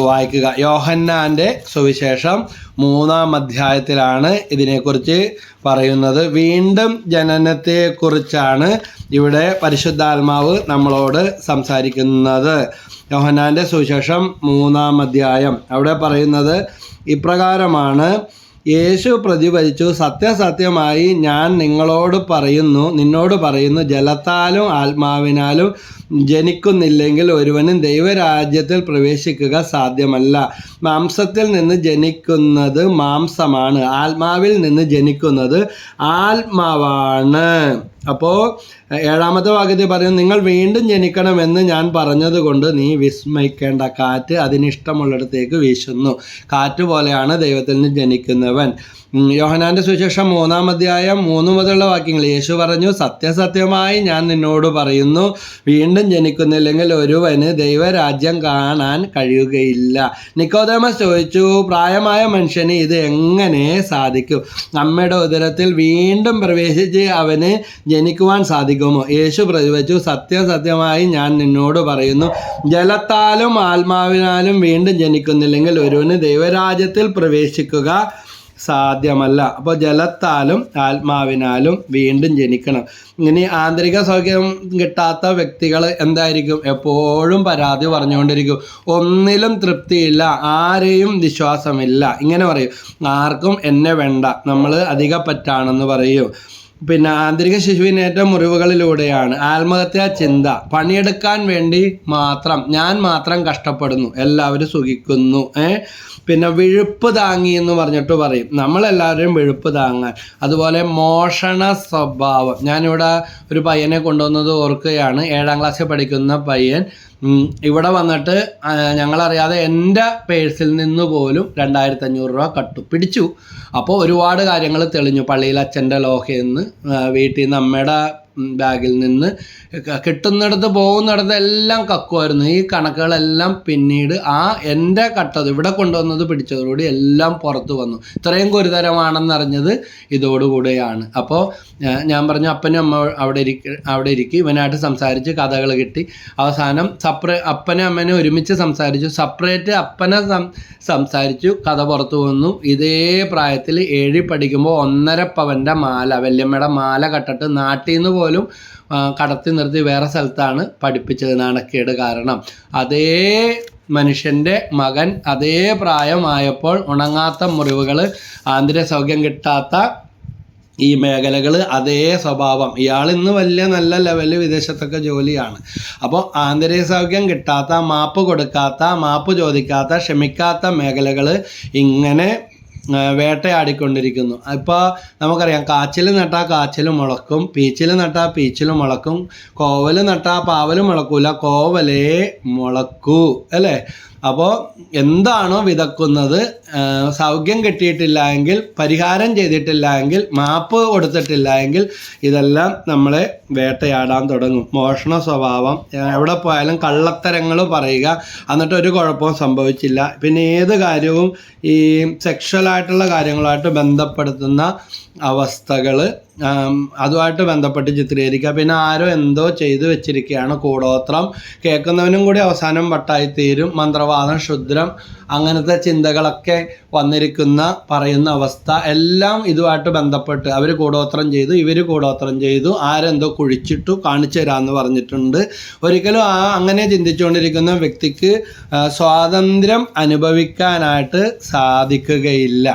വായിക്കുക. യോഹന്നാൻ്റെ സുവിശേഷം 3-ാം അധ്യായത്തിലാണ് ഇതിനെക്കുറിച്ച് പറയുന്നത്. വീണ്ടും ജനനത്തെക്കുറിച്ചാണ് ഇവിടെ പരിശുദ്ധാത്മാവ് നമ്മളോട് സംസാരിക്കുന്നത്. യോഹന്നാൻ്റെ സുവിശേഷം 3-ാം അധ്യായം അവിടെ പറയുന്നത് ഇപ്രകാരമാണ്: യേശു പ്രതിവചിച്ചു, സത്യസത്യമായി ഞാൻ നിന്നോട് പറയുന്നു, ജലത്താലും ആത്മാവിനാലും ജനിക്കുന്നില്ലെങ്കിൽ ഒരുവനും ദൈവരാജ്യത്തിൽ പ്രവേശിക്കുക സാധ്യമല്ല. മാംസത്തിൽ നിന്ന് ജനിക്കുന്നത് മാംസമാണ്, ആത്മാവിൽ നിന്ന് ജനിക്കുന്നത് ആത്മാവാണ്. അപ്പോൾ 7-ാമത്തെ വാക്യത്തിൽ പറയുന്നു, നിങ്ങൾ വീണ്ടും ജനിക്കണമെന്ന് ഞാൻ പറഞ്ഞതുകൊണ്ട് നീ വിസ്മയിക്കേണ്ട. കാറ്റ് അതിനിഷ്ടമുള്ളിടത്തേക്ക് വീശുന്നു. കാറ്റ് പോലെയാണ് ദൈവത്തിൽ നിന്ന് ജനിക്കുന്നവൻ. യോഹന്നാൻ്റെ സുവിശേഷം 3-ാം അധ്യായം 3 മുതലുള്ള വാക്യങ്ങൾ. യേശു പറഞ്ഞു, സത്യസത്യമായി ഞാൻ നിന്നോട് പറയുന്നു, വീണ്ടും ജനിക്കുന്നില്ലെങ്കിൽ ഒരുവന് ദൈവരാജ്യം കാണാൻ കഴിയുകയില്ല. നിക്കോദേമസ് ചോദിച്ചു, പ്രായമായ മനുഷ്യന് ഇത് എങ്ങനെ സാധിക്കും? അമ്മയുടെ ഉദരത്തിൽ വീണ്ടും പ്രവേശിച്ച് അവന് ജനിക്കുവാൻ സാധിക്കുമോ? യേശു പ്രതിവചിച്ചു, സത്യസത്യമായി ഞാൻ നിന്നോട് പറയുന്നു, ജലത്താലും ആത്മാവിനാലും വീണ്ടും ജനിക്കുന്നില്ലെങ്കിൽ ഒരുവന് ദൈവരാജ്യത്തിൽ പ്രവേശിക്കുക സാധ്യമല്ല. അപ്പോൾ ജലത്താലും ആത്മാവിനാലും വീണ്ടും ജനിക്കണം. ഇനി ആന്തരിക സൗഖ്യം കിട്ടാത്ത വ്യക്തികൾ എന്തായിരിക്കും? എപ്പോഴും പരാതി പറഞ്ഞുകൊണ്ടിരിക്കും, ഒന്നിലും തൃപ്തിയില്ല, ആരെയും വിശ്വാസമില്ല. ഇങ്ങനെ പറയും, ആർക്കും എന്നെ വേണ്ട, നമ്മൾ അധികപ്പറ്റാണെന്ന് പറയും. പിന്നെ ആന്തരിക ശിശുവിനേറ്റ മുറിവുകളിലൂടെയാണ് ആത്മഹത്യാ ചിന്ത. പണിയെടുക്കാൻ വേണ്ടി മാത്രം, ഞാൻ മാത്രം കഷ്ടപ്പെടുന്നു, എല്ലാവരും സുഖിക്കുന്നു. പിന്നെ വിഴുപ്പ് താങ്ങി എന്ന് പറഞ്ഞിട്ട് പറയും, നമ്മളെല്ലാവരും വിഴുപ്പ് താങ്ങാൻ. അതുപോലെ മോഷണ സ്വഭാവം. ഞാനിവിടെ ഒരു പയ്യനെ കൊണ്ടുവന്നത് ഓർക്കുകയാണ്. 7ാം ക്ലാസ്സിൽ പഠിക്കുന്ന പയ്യൻ ഇവിടെ വന്നിട്ട് ഞങ്ങളറിയാതെ എൻ്റെ പേഴ്സിൽ നിന്ന് പോലും 2500 രൂപ പിടിച്ചു. അപ്പോൾ ഒരുപാട് കാര്യങ്ങൾ തെളിഞ്ഞു. പള്ളിയിൽ അച്ഛൻ്റെ ലോഹയിൽ നിന്ന്, വീട്ടിൽ നിന്ന് അമ്മയുടെ ബാഗിൽ നിന്ന്, കിട്ടുന്നിടത്ത് പോകുന്നിടത്ത് എല്ലാം കക്കുമായിരുന്നു. ഈ കണക്കുകളെല്ലാം പിന്നീട് എൻ്റെ കട്ടത് ഇവിടെ കൊണ്ടുവന്നത് പിടിച്ചതോടുകൂടി എല്ലാം പുറത്തു വന്നു. ഇത്രയും ഗുരുതരമാണെന്നറിഞ്ഞത് ഇതോടുകൂടെയാണ്. അപ്പോൾ ഞാൻ പറഞ്ഞു അപ്പനും അമ്മ അവിടെ ഇരിക്കും, ഇവനായിട്ട് സംസാരിച്ച് കഥകൾ കിട്ടി. അവസാനം അപ്പനും അമ്മനെ ഒരുമിച്ച് സംസാരിച്ചു, സെപ്പറേറ്റ് അപ്പനെ സംസാരിച്ചു, കഥ പുറത്തു വന്നു. ഇതേ പ്രായത്തിൽ 7ൽ പഠിക്കുമ്പോൾ 1.5 പവൻ്റെ മാല, വല്യമ്മയുടെ മാല കട്ടിട്ട് നാട്ടിൽ നിന്ന് പോലും കടത്തി നിർത്തി വേറെ സ്ഥലത്താണ് പഠിപ്പിച്ചത്. നാണക്കേട് കാരണം. അതേ മനുഷ്യൻ്റെ മകൻ അതേ പ്രായമായപ്പോൾ ഉണങ്ങാത്ത മുറിവുകൾ, ആന്തരിക സൗഖ്യം കിട്ടാത്ത ഈ മേഖലകൾ, അതേ സ്വഭാവം. ഇയാൾ ഇന്ന് വലിയ നല്ല ലെവലിൽ വിദേശത്തൊക്കെ ജോലിയാണ്. അപ്പോൾ ആന്തരിക സൗഖ്യം കിട്ടാത്ത, മാപ്പ് കൊടുക്കാത്ത, മാപ്പ് ചോദിക്കാത്ത, ക്ഷമിക്കാത്ത മേഖലകൾ ഇങ്ങനെ വേട്ടയാടിക്കൊണ്ടിരിക്കുന്നു. ഇപ്പോൾ നമുക്കറിയാം, കാച്ചിൽ നട്ടാൽ കാച്ചിൽ മുളക്കും, പീച്ചിൽ നട്ടാൽ പീച്ചിൽ മുളക്കും, കോവൽ നട്ടാൽ പാവൽ മുളക്കൂല, കോവലേ മുളക്കൂ, അല്ലേ? അപ്പോൾ എന്താണോ വിതക്കുന്നത്, സൗഖ്യം കിട്ടിയിട്ടില്ല എങ്കിൽ, പരിഹാരം ചെയ്തിട്ടില്ല എങ്കിൽ, മാപ്പ് കൊടുത്തിട്ടില്ല എങ്കിൽ, ഇതെല്ലാം നമ്മളെ വേട്ടയാടാൻ തുടങ്ങും. മോഷണ സ്വഭാവം, എവിടെ പോയാലും കള്ളത്തരങ്ങൾ പറയുക, എന്നിട്ട് ഒരു കുഴപ്പവും സംഭവിച്ചില്ല. പിന്നെ ഏത് കാര്യവും ഈ സെക്ഷലായിട്ടുള്ള കാര്യങ്ങളുമായിട്ട് ബന്ധപ്പെടുത്തുന്ന അവസ്ഥകൾ, അതുമായിട്ട് ബന്ധപ്പെട്ട് ചിത്രീകരിക്കുക. പിന്നെ ആരോ എന്തോ ചെയ്തു വെച്ചിരിക്കുകയാണ്, കൂടോത്രം. കേൾക്കുന്നവനും കൂടി അവസാനം വട്ടായിത്തീരും. മന്ത്രവാദം, ക്ഷുദ്രം, അങ്ങനത്തെ ചിന്തകളൊക്കെ വന്നിരിക്കുന്ന പറയുന്ന അവസ്ഥ എല്ലാം ഇതുമായിട്ട് ബന്ധപ്പെട്ട് അവർ കൂടോത്രം ചെയ്തു, ഇവർ കൂടോത്രം ചെയ്തു, ആരെന്തോ കുഴിച്ചിട്ടു, കാണിച്ചു തരാമെന്ന് പറഞ്ഞിട്ടുണ്ട്. ഒരിക്കലും അങ്ങനെ ചിന്തിച്ചുകൊണ്ടിരിക്കുന്ന വ്യക്തിക്ക് സ്വാതന്ത്ര്യം അനുഭവിക്കാനായിട്ട് സാധിക്കുകയില്ല.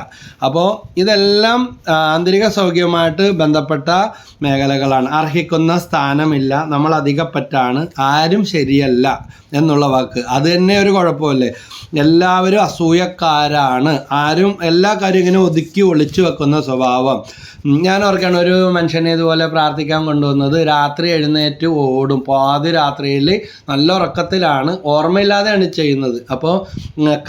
അപ്പോൾ ഇതെല്ലാം ആന്തരിക സൗഖ്യവുമായിട്ട് ബന്ധപ്പെട്ട മേഖലകളാണ്. അർഹിക്കുന്ന സ്ഥാനമില്ല, നമ്മൾ അധികപ്പറ്റാണ്, ആരും ശരിയല്ല എന്നുള്ള വാക്ക്, അത് തന്നെ ഒരു കുഴപ്പമല്ലേ? എല്ലാവരും അസൂയക്കാരാണ്, ആരും എല്ലാ കാര്യവും ഇങ്ങനെ ഒതുക്കി ഒളിച്ചു വെക്കുന്ന സ്വഭാവം. ഞാൻ ഓർക്കാണ്, ഒരു മനുഷ്യനെ ഇതുപോലെ പ്രാർത്ഥിക്കാൻ കൊണ്ടുവന്നത്, രാത്രി എഴുന്നേറ്റ് ഓടും, പാതി രാത്രിയിൽ നല്ല ഉറക്കത്തിലാണ്, ഓർമ്മയില്ലാതെയാണ് ചെയ്യുന്നത്. അപ്പോൾ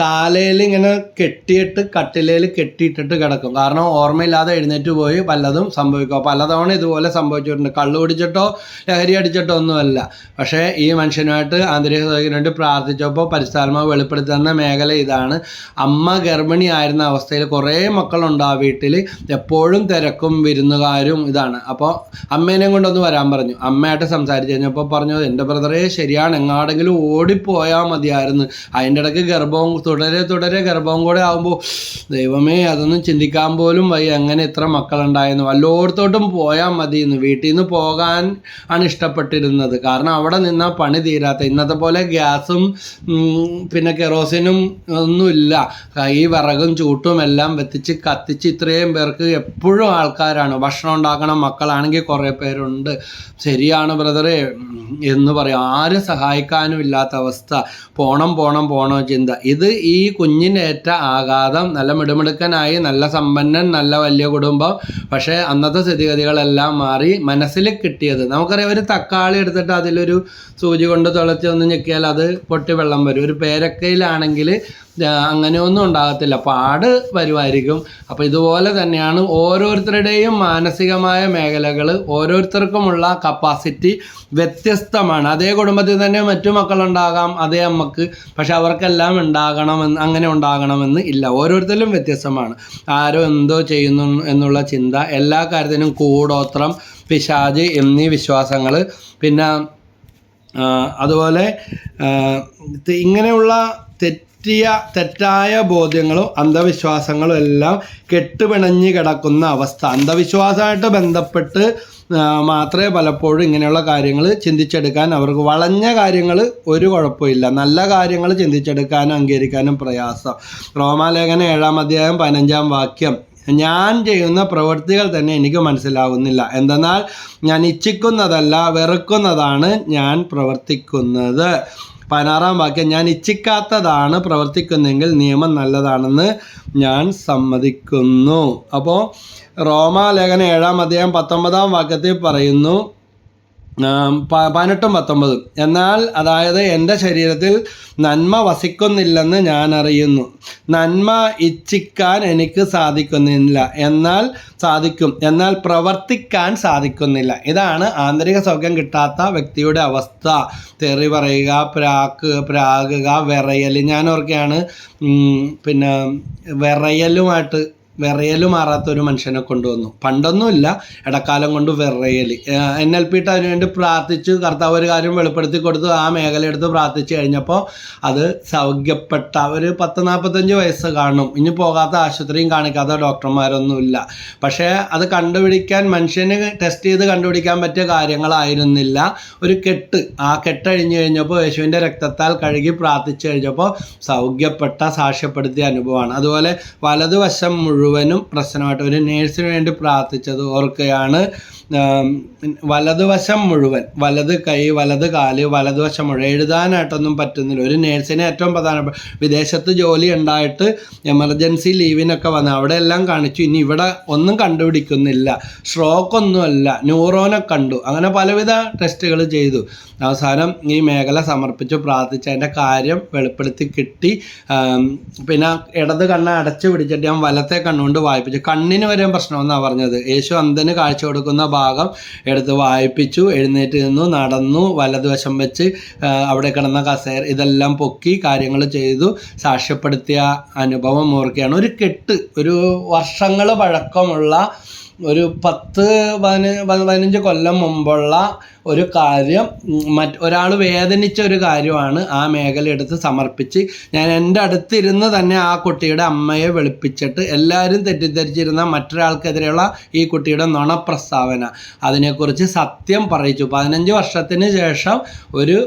കാലയിൽ ഇങ്ങനെ കെട്ടിയിട്ട് കട്ടിലയിൽ കെട്ടിയിട്ടിട്ട് കിടക്കും. കാരണം ഓർമ്മയില്ലാതെ എഴുന്നേറ്റ് പോയി പലതും സംഭവിക്കും. പലതവണ ഇതുപോലെ സംഭവിച്ചിട്ടുണ്ട്. കള്ളു കുടിച്ചിട്ടോ ലഹരി അടിച്ചിട്ടോ ഒന്നുമല്ല. പക്ഷേ ഈ മനുഷ്യനുമായിട്ട് ആന്തരിക സൗഖ്യത്തിന് വേണ്ടി പ്രാർത്ഥിച്ചപ്പോൾ പരിശുദ്ധാത്മാവ് വെളിപ്പെടുത്തുന്ന മേഖല ഇതാണ്. അമ്മ ഗർഭിണി ആയിരുന്ന അവസ്ഥയിൽ കുറേ മക്കളുണ്ട് ആ വീട്ടിൽ, എപ്പോഴും തിരക്കും വിരുന്നുകാരും ഇതാണ്. അപ്പോൾ അമ്മേനെയും കൊണ്ടൊന്ന് വരാൻ പറഞ്ഞു. അമ്മയായിട്ട് സംസാരിച്ച് കഴിഞ്ഞപ്പോൾ പറഞ്ഞു, എൻ്റെ ബ്രദറെ ശരിയാണ്, എങ്ങാടെങ്കിലും ഓടിപ്പോയാൽ മതിയായിരുന്നു. അതിൻ്റെ ഇടയ്ക്ക് ഗർഭവും തുടരെ ഗർഭവും കൂടെ ആകുമ്പോൾ ദൈവമേ, അതൊന്നും ചിന്തിക്കാൻ പോലും വയ്യ, എങ്ങനെ ഇത്ര മക്കളുണ്ടായിരുന്നു, വല്ലോടത്തോട്ടും പോയാൽ മതിയെന്ന്. വീട്ടിൽ നിന്ന് പോകാൻ ആണ് ഇഷ്ടപ്പെട്ടിരുന്നത്. കാരണം അവിടെ നിന്നാൽ പണി തീരാത്ത, ഇന്നത്തെ പോലെ ഗ്യാസും പിന്നെ കെറോസിനും ഒന്നുമില്ല. ഈ വിറകും ചൂട്ടും എല്ലാം വെത്തിച്ച് കത്തിച്ച് ഇത്രയും പേർക്ക് എപ്പോഴും ആൾക്കാരാണ്. ഭക്ഷണം ഉണ്ടാക്കണം, മക്കളാണെങ്കിൽ കുറേ പേരുണ്ട്. ശരിയാണ് ബ്രദറെ എന്ന് പറയും. ആരും സഹായിക്കാനും ഇല്ലാത്ത അവസ്ഥ. പോണം ചിന്ത. ഇത് ഈ കുഞ്ഞിനേറ്റ ആഘാതം. നല്ല മിടുമിടുക്കനായി, നല്ല സമ്പന്നൻ, നല്ല വലിയ കുടുംബം. പക്ഷേ അന്നത്തെ സ്ഥിതിഗതികളെല്ലാം മാറി. മനസ്സിൽ കിട്ടിയത് നമുക്കറിയാം, ഒരു തക്കാളി എടുത്തിട്ട് അതിലൊരു സൂചി കൊണ്ട് തുളച്ച് ഒന്ന് ഞെക്കിയാൽ അത് പൊട്ടി വെള്ളം വരും. ഒരു പേരക്കയിലാണെങ്കിൽ അങ്ങനെയൊന്നും ഉണ്ടാകത്തില്ല, പാട് വരുമായിരിക്കും. അപ്പോൾ ഇതുപോലെ തന്നെയാണ് ഓരോരുത്തരുടെയും മാനസികമായ മേഖലകൾ. ഓരോരുത്തർക്കുമുള്ള കപ്പാസിറ്റി വ്യത്യസ്തമാണ്. അതേ കുടുംബത്തിൽ തന്നെ മറ്റു മക്കളുണ്ടാകാം, അതേ അമ്മക്ക്. പക്ഷെ അവർക്കെല്ലാം അങ്ങനെ ഉണ്ടാകണമെന്ന് ഇല്ല. ഓരോരുത്തരും വ്യത്യസ്തമാണ്. ആരോ എന്തോ ചെയ്യുന്നു എന്നുള്ള ചിന്ത, എല്ലാ കാര്യത്തിനും കൂടോത്രം, പിശാച് എന്നീ വിശ്വാസങ്ങൾ. പിന്നെ അതുപോലെ ഇങ്ങനെയുള്ള തെറ്റായ ബോധ്യങ്ങളും അന്ധവിശ്വാസങ്ങളും എല്ലാം കെട്ടുപിണഞ്ഞ് കിടക്കുന്ന അവസ്ഥ. അന്ധവിശ്വാസമായിട്ട് ബന്ധപ്പെട്ട് മാത്രമേ പലപ്പോഴും ഇങ്ങനെയുള്ള കാര്യങ്ങൾ ചിന്തിച്ചെടുക്കാൻ അവർക്ക്, വളഞ്ഞ കാര്യങ്ങൾ ഒരു കുഴപ്പമില്ല, നല്ല കാര്യങ്ങൾ ചിന്തിച്ചെടുക്കാനും അംഗീകരിക്കാനും പ്രയാസം. റോമാലേഖനം 7-ാം അധ്യായം 15-ാം വാക്യം, ഞാൻ ചെയ്യുന്ന പ്രവൃത്തികൾ തന്നെ എനിക്ക് മനസ്സിലാകുന്നില്ല. എന്തെന്നാൽ ഞാൻ ഇച്ഛിക്കുന്നതല്ല വെറുക്കുന്നതാണ് ഞാൻ പ്രവർത്തിക്കുന്നത്. 16-ാം വാക്യം, ഞാൻ ഇച്ഛിക്കാത്തതാണ് പ്രവർത്തിക്കുന്നെങ്കിൽ നിയമം നല്ലതാണെന്ന് ഞാൻ സമ്മതിക്കുന്നു. അപ്പോൾ റോമാലേഖനം 7-ാം അധ്യായം 19-ാം വാക്യത്തിൽ പറയുന്നു, 18-ഉം 19-ഉം, എന്നാൽ അതായത് എൻ്റെ ശരീരത്തിൽ നന്മ വസിക്കുന്നില്ലെന്ന് ഞാൻ അറിയുന്നു. നന്മ ഇച്ഛിക്കാൻ എനിക്ക് സാധിക്കുന്നില്ല, എന്നാൽ പ്രവർത്തിക്കാൻ സാധിക്കുന്നില്ല. ഇതാണ് ആന്തരിക സൗഖ്യം കിട്ടാത്ത വ്യക്തിയുടെ അവസ്ഥ. തെറി പറയുക, പ്രാകുക, വിറയൽ. ഞാൻ ഓർക്കുകയാണ്, പിന്നെ വിറയല് മാറാത്തൊരു മനുഷ്യനെ കൊണ്ടുവന്നു. പണ്ടൊന്നുമില്ല, ഇടക്കാലം കൊണ്ട് വിറയൽ. NLP അതിനുവേണ്ടി പ്രാർത്ഥിച്ചു. കർത്താവ് ഒരു കാര്യം വെളിപ്പെടുത്തി കൊടുത്തു. ആ മേഖല എടുത്ത് പ്രാർത്ഥിച്ചു കഴിഞ്ഞപ്പോൾ അത് സൗഖ്യപ്പെട്ട ഒരു 40-45 വയസ്സ് കാണും. ഇനി പോകാത്ത ആശുപത്രിയും കാണിക്കാത്ത ഡോക്ടർമാരൊന്നുമില്ല. പക്ഷേ അത് കണ്ടുപിടിക്കാൻ, മനുഷ്യന് ടെസ്റ്റ് ചെയ്ത് കണ്ടുപിടിക്കാൻ പറ്റിയ കാര്യങ്ങളായിരുന്നില്ല. ഒരു കെട്ട്, ആ കെട്ടഴിഞ്ഞു കഴിഞ്ഞപ്പോൾ യേശുവിൻ്റെ രക്തത്താൽ കഴുകി പ്രാർത്ഥിച്ചു കഴിഞ്ഞപ്പോൾ സൗഖ്യപ്പെട്ട, സാക്ഷ്യപ്പെടുത്തിയ അനുഭവമാണ്. അതുപോലെ വലതുവശം മുഴുവനും പ്രശ്നമായിട്ട് ഒരു നേഴ്സിന് വേണ്ടി പ്രാർത്ഥിച്ചത് ഓർക്കുകയാണ്. വലതുവശം മുഴുവൻ, വലത് കൈ, വലത് കാല്, വലതുവശം മുഴുവൻ എഴുതാനായിട്ടൊന്നും പറ്റുന്നില്ല. ഒരു നേഴ്സിന് ഏറ്റവും പ്രധാനപ്പെട്ട, വിദേശത്ത് ജോലി ഉണ്ടായിട്ട് എമർജൻസി ലീവിനൊക്കെ വന്ന് അവിടെ എല്ലാം കാണിച്ചു. ഇനി ഇവിടെ ഒന്നും കണ്ടുപിടിക്കുന്നില്ല. സ്ട്രോക്കൊന്നുമല്ല, ന്യൂറോനെ കണ്ടു. അങ്ങനെ പലവിധ ടെസ്റ്റുകൾ ചെയ്തു. അവസാനം ഈ മേഖല സമർപ്പിച്ചു പ്രാർത്ഥിച്ച് അതിൻ്റെ കാര്യം വെളിപ്പെടുത്തി കിട്ടി. പിന്നെ ഇടത് കണ്ണ് അടച്ചു പിടിച്ചിട്ട് ഞാൻ വലത്തെ കണ്ണുകൊണ്ട് വായിപ്പിച്ചു. കണ്ണിന് വരെ പ്രശ്നമെന്നാണ് പറഞ്ഞത്. യേശു അന്ധന് കാഴ്ച കൊടുക്കുന്ന ഭാഗം എടുത്ത് വായിപ്പിച്ചു. എഴുന്നേറ്റ് നിന്നു, നടന്നു, വലതുവശം വെച്ച് അവിടെ കിടന്ന കസേര ഇതെല്ലാം പൊക്കി കാര്യങ്ങൾ ചെയ്തു, സാക്ഷ്യപ്പെടുത്തിയ അനുഭവം ഓർക്കുകയാണ്. ഒരു കെട്ട്, ഒരു വർഷങ്ങൾ പഴക്കമുള്ള, ഒരു 10-15 കൊല്ലം മുമ്പുള്ള ഒരു കാര്യം, ഒരാൾ വേദനിച്ച ഒരു കാര്യമാണ് ആ മേഖല എടുത്ത് സമർപ്പിച്ച് ഞാൻ എൻ്റെ അടുത്തിരുന്ന് തന്നെ ആ കുട്ടിയുടെ അമ്മയെ വെളുപ്പിച്ചിട്ട് എല്ലാവരും തെറ്റിദ്ധരിച്ചിരുന്ന മറ്റൊരാൾക്കെതിരെയുള്ള ഈ കുട്ടിയുടെ നുണപ്രസ്താവന, അതിനെക്കുറിച്ച് സത്യം പറയിച്ചു. 15 വർഷത്തിന് ശേഷം ഒരു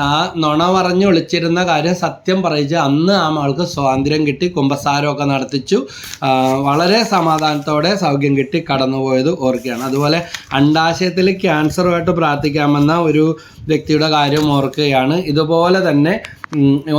ആ നുണ പറഞ്ഞ് ഒളിച്ചിരുന്ന കാര്യം സത്യം പറയിച്ച് അന്ന് ആ മകൾക്ക് സ്വാതന്ത്ര്യം കിട്ടി. കുമ്പസാരമൊക്കെ നടത്തിച്ചു. വളരെ സമാധാനത്തോടെ സൗഖ്യം കിട്ടി കടന്നുപോയത് ഓർക്കുകയാണ്. അതുപോലെ അണ്ഡാശയത്തിൽ ക്യാൻസറുമായിട്ട് പ്രാർത്ഥിക്കാമെന്ന ഒരു വ്യക്തിയുടെ കാര്യം ഓർക്കുകയാണ്. ഇതുപോലെ തന്നെ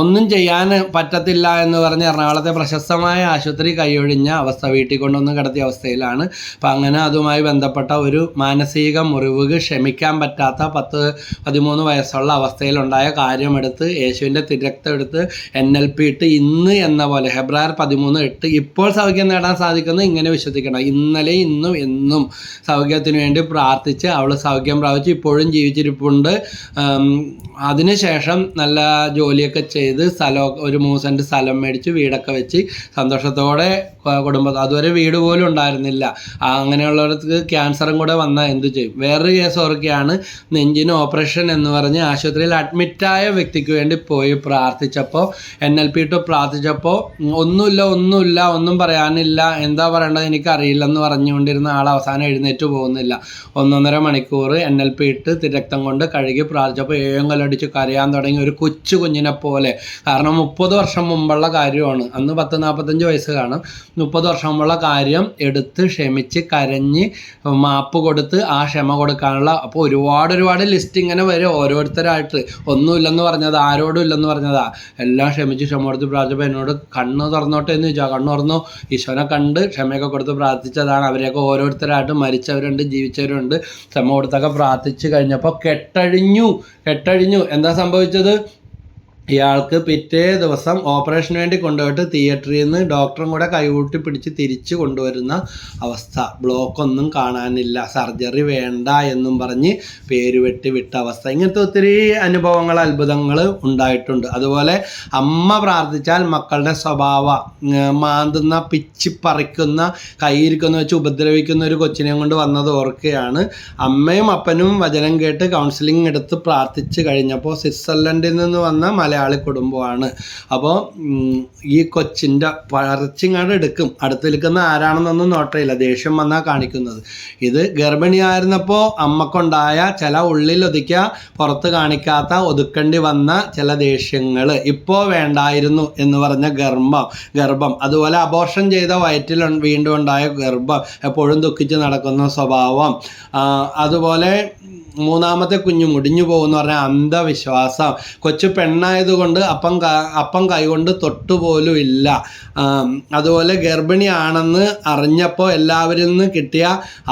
ഒന്നും ചെയ്യാൻ പറ്റത്തില്ല എന്ന് പറഞ്ഞ് എറണാകുളത്തെ പ്രശസ്തമായ ആശുപത്രി കൈയൊഴിഞ്ഞ അവസ്ഥ, വീട്ടിൽ കൊണ്ടൊന്നും കിടത്തിയ അവസ്ഥയിലാണ്. അപ്പം അങ്ങനെ അതുമായി ബന്ധപ്പെട്ട ഒരു മാനസിക മുറിവുകൾ ക്ഷമിക്കാൻ പറ്റാത്ത 10-13 വയസ്സുള്ള അവസ്ഥയിലുണ്ടായ കാര്യമെടുത്ത് യേശുവിൻ്റെ തിരക്തം എടുത്ത് NLP ഇട്ട് ഇന്ന് എന്ന പോലെ ഹെബ്രായർ 13:8 ഇപ്പോൾ സൗഖ്യം നേടാൻ സാധിക്കുന്നത് ഇങ്ങനെ വിശ്വസിക്കണം. ഇന്നലെ ഇന്നും എന്നും സൗഖ്യത്തിന് വേണ്ടി പ്രാർത്ഥിച്ച് അവൾ സൗഖ്യം പ്രാപിച്ച് ഇപ്പോഴും ജീവിച്ചിരിപ്പുണ്ട്. അതിനുശേഷം നല്ല ജോലിയൊക്കെ ചെയ്ത് ഒരു 3 സെൻറ്റ് സ്ഥലം മേടിച്ച് വീടൊക്കെ വെച്ച് സന്തോഷത്തോടെ കുടുംബം, അതുവരെ വീട് പോലും ഉണ്ടായിരുന്നില്ല. അങ്ങനെയുള്ളവർക്ക് ക്യാൻസറും കൂടെ വന്നാൽ എന്തു ചെയ്യും? വേറൊരു കേസ് ഓർക്കുകയാണ്. നെഞ്ചിന് ഓപ്പറേഷൻ എന്ന് പറഞ്ഞ് ആശുപത്രിയിൽ അഡ്മിറ്റായ വ്യക്തിക്ക് വേണ്ടി പോയി പ്രാർത്ഥിച്ചപ്പോൾ, NLP ഇട്ട് പ്രാർത്ഥിച്ചപ്പോൾ ഒന്നുമില്ല, ഒന്നും പറയാനില്ല, എന്താ പറയേണ്ടത് എനിക്കറിയില്ലെന്ന് പറഞ്ഞുകൊണ്ടിരുന്ന ആൾ അവസാനം എഴുന്നേറ്റ് പോകുന്നില്ല. 1.5 മണിക്കൂർ NLP ഇട്ട് തിരക്തം കൊണ്ട് കഴുകി പ്രാർത്ഥിച്ചപ്പോൾ ഏങ്ങലടിച്ച് കരയാൻ തുടങ്ങി, ഒരു കൊച്ചു കുഞ്ഞിനെ പോലെ. കാരണം 30 വർഷം മുമ്പുള്ള കാര്യമാണ്. അന്ന് 40-45 വയസ്സ് കാണും. 30 വർഷം മുമ്പുള്ള കാര്യം എടുത്ത് ക്ഷമിച്ച് കരഞ്ഞ് മാപ്പ് കൊടുത്ത് ആ ക്ഷമ കൊടുക്കാനുള്ള. അപ്പോൾ ഒരുപാട് ലിസ്റ്റ് ഇങ്ങനെ വരും ഓരോരുത്തരായിട്ട്. ഒന്നുമില്ലെന്ന് പറഞ്ഞത്, ആരോടും ഇല്ലെന്ന് പറഞ്ഞതാ, എല്ലാം ക്ഷമിച്ച് ക്ഷമ കൊടുത്ത് പ്രാർത്ഥിച്ചപ്പോൾ എന്നോട് കണ്ണ് തുറന്നോട്ടെ എന്ന് ചോദിച്ചാൽ കണ്ണ് തുറന്നു. ഈശോനെ കണ്ട് ക്ഷമയൊക്കെ കൊടുത്ത് പ്രാർത്ഥിച്ചതാണ്. അവരെയൊക്കെ ഓരോരുത്തരായിട്ട് മരിച്ചവരുണ്ട്, ജീവിച്ചവരുണ്ട്. ക്ഷമ കൊടുത്തൊക്കെ പ്രാർത്ഥിച്ച് കഴിഞ്ഞപ്പോൾ കെട്ടഴിഞ്ഞു. എന്താ സംഭവിച്ചത്? ഇയാൾക്ക് പിറ്റേ ദിവസം ഓപ്പറേഷന് വേണ്ടി കൊണ്ടുപോയിട്ട് തിയേറ്ററിൽ നിന്ന് ഡോക്ടറും കൂടെ കൈകൂട്ടി പിടിച്ച് തിരിച്ചു കൊണ്ടുവരുന്ന അവസ്ഥ. ബ്ലോക്കൊന്നും കാണാനില്ല, സർജറി വേണ്ട എന്നും പറഞ്ഞ് പേര് വിട്ട അവസ്ഥ. ഇങ്ങനത്തെ ഒത്തിരി അനുഭവങ്ങൾ, അത്ഭുതങ്ങൾ ഉണ്ടായിട്ടുണ്ട്. അതുപോലെ അമ്മ പ്രാർത്ഥിച്ചാൽ മക്കളുടെ സ്വഭാവം മാന്തുന്ന, പിച്ചി പറിക്കുന്ന, കയ്യിരിക്കുന്ന വെച്ച് ഉപദ്രവിക്കുന്ന ഒരു കൊച്ചിനെ കൊണ്ട് വന്നത് ഓർക്കുകയാണ്. അമ്മയും അപ്പനും വചനം കേട്ട് കൗൺസിലിംഗ് എടുത്ത് പ്രാർത്ഥിച്ച് കഴിഞ്ഞപ്പോൾ സ്വിറ്റ്സർലൻഡിൽ നിന്ന് വന്ന മലയാളി കുടുംബമാണ്. അപ്പോൾ ഈ കൊച്ചിൻ്റെ പറിച്ചിങ്ങാട് എടുക്കും. അടുത്ത് നിൽക്കുന്ന ആരാണെന്നൊന്നും നോട്ടയില്ല, ദേഷ്യം വന്നാൽ കാണിക്കുന്നത്. ഇത് ഗർഭിണിയായിരുന്നപ്പോൾ അമ്മക്കുണ്ടായ ചില ഉള്ളിലൊതുക്കിയ പുറത്ത് കാണിക്കാത്ത ഒതുക്കേണ്ടി വന്ന ചില ദേഷ്യങ്ങൾ, ഇപ്പോൾ വേണ്ടായിരുന്നു എന്ന് പറഞ്ഞ ഗർഭം, അതുപോലെ അബോർഷൻ ചെയ്ത വയറ്റിൽ വീണ്ടും ഉണ്ടായ ഗർഭം, എപ്പോഴും ദുഃഖിച്ച് നടക്കുന്ന സ്വഭാവം, അതുപോലെ മൂന്നാമത്തെ കുഞ്ഞ് മുടിഞ്ഞു പോകുമെന്ന് പറഞ്ഞാൽ അന്ധവിശ്വാസം, കൊച്ചു പെണ്ണായതുകൊണ്ട് അപ്പം കൈകൊണ്ട് തൊട്ടുപോലും ഇല്ല, അതുപോലെ ഗർഭിണിയാണെന്ന് അറിഞ്ഞപ്പോൾ എല്ലാവരിൽ നിന്ന് കിട്ടിയ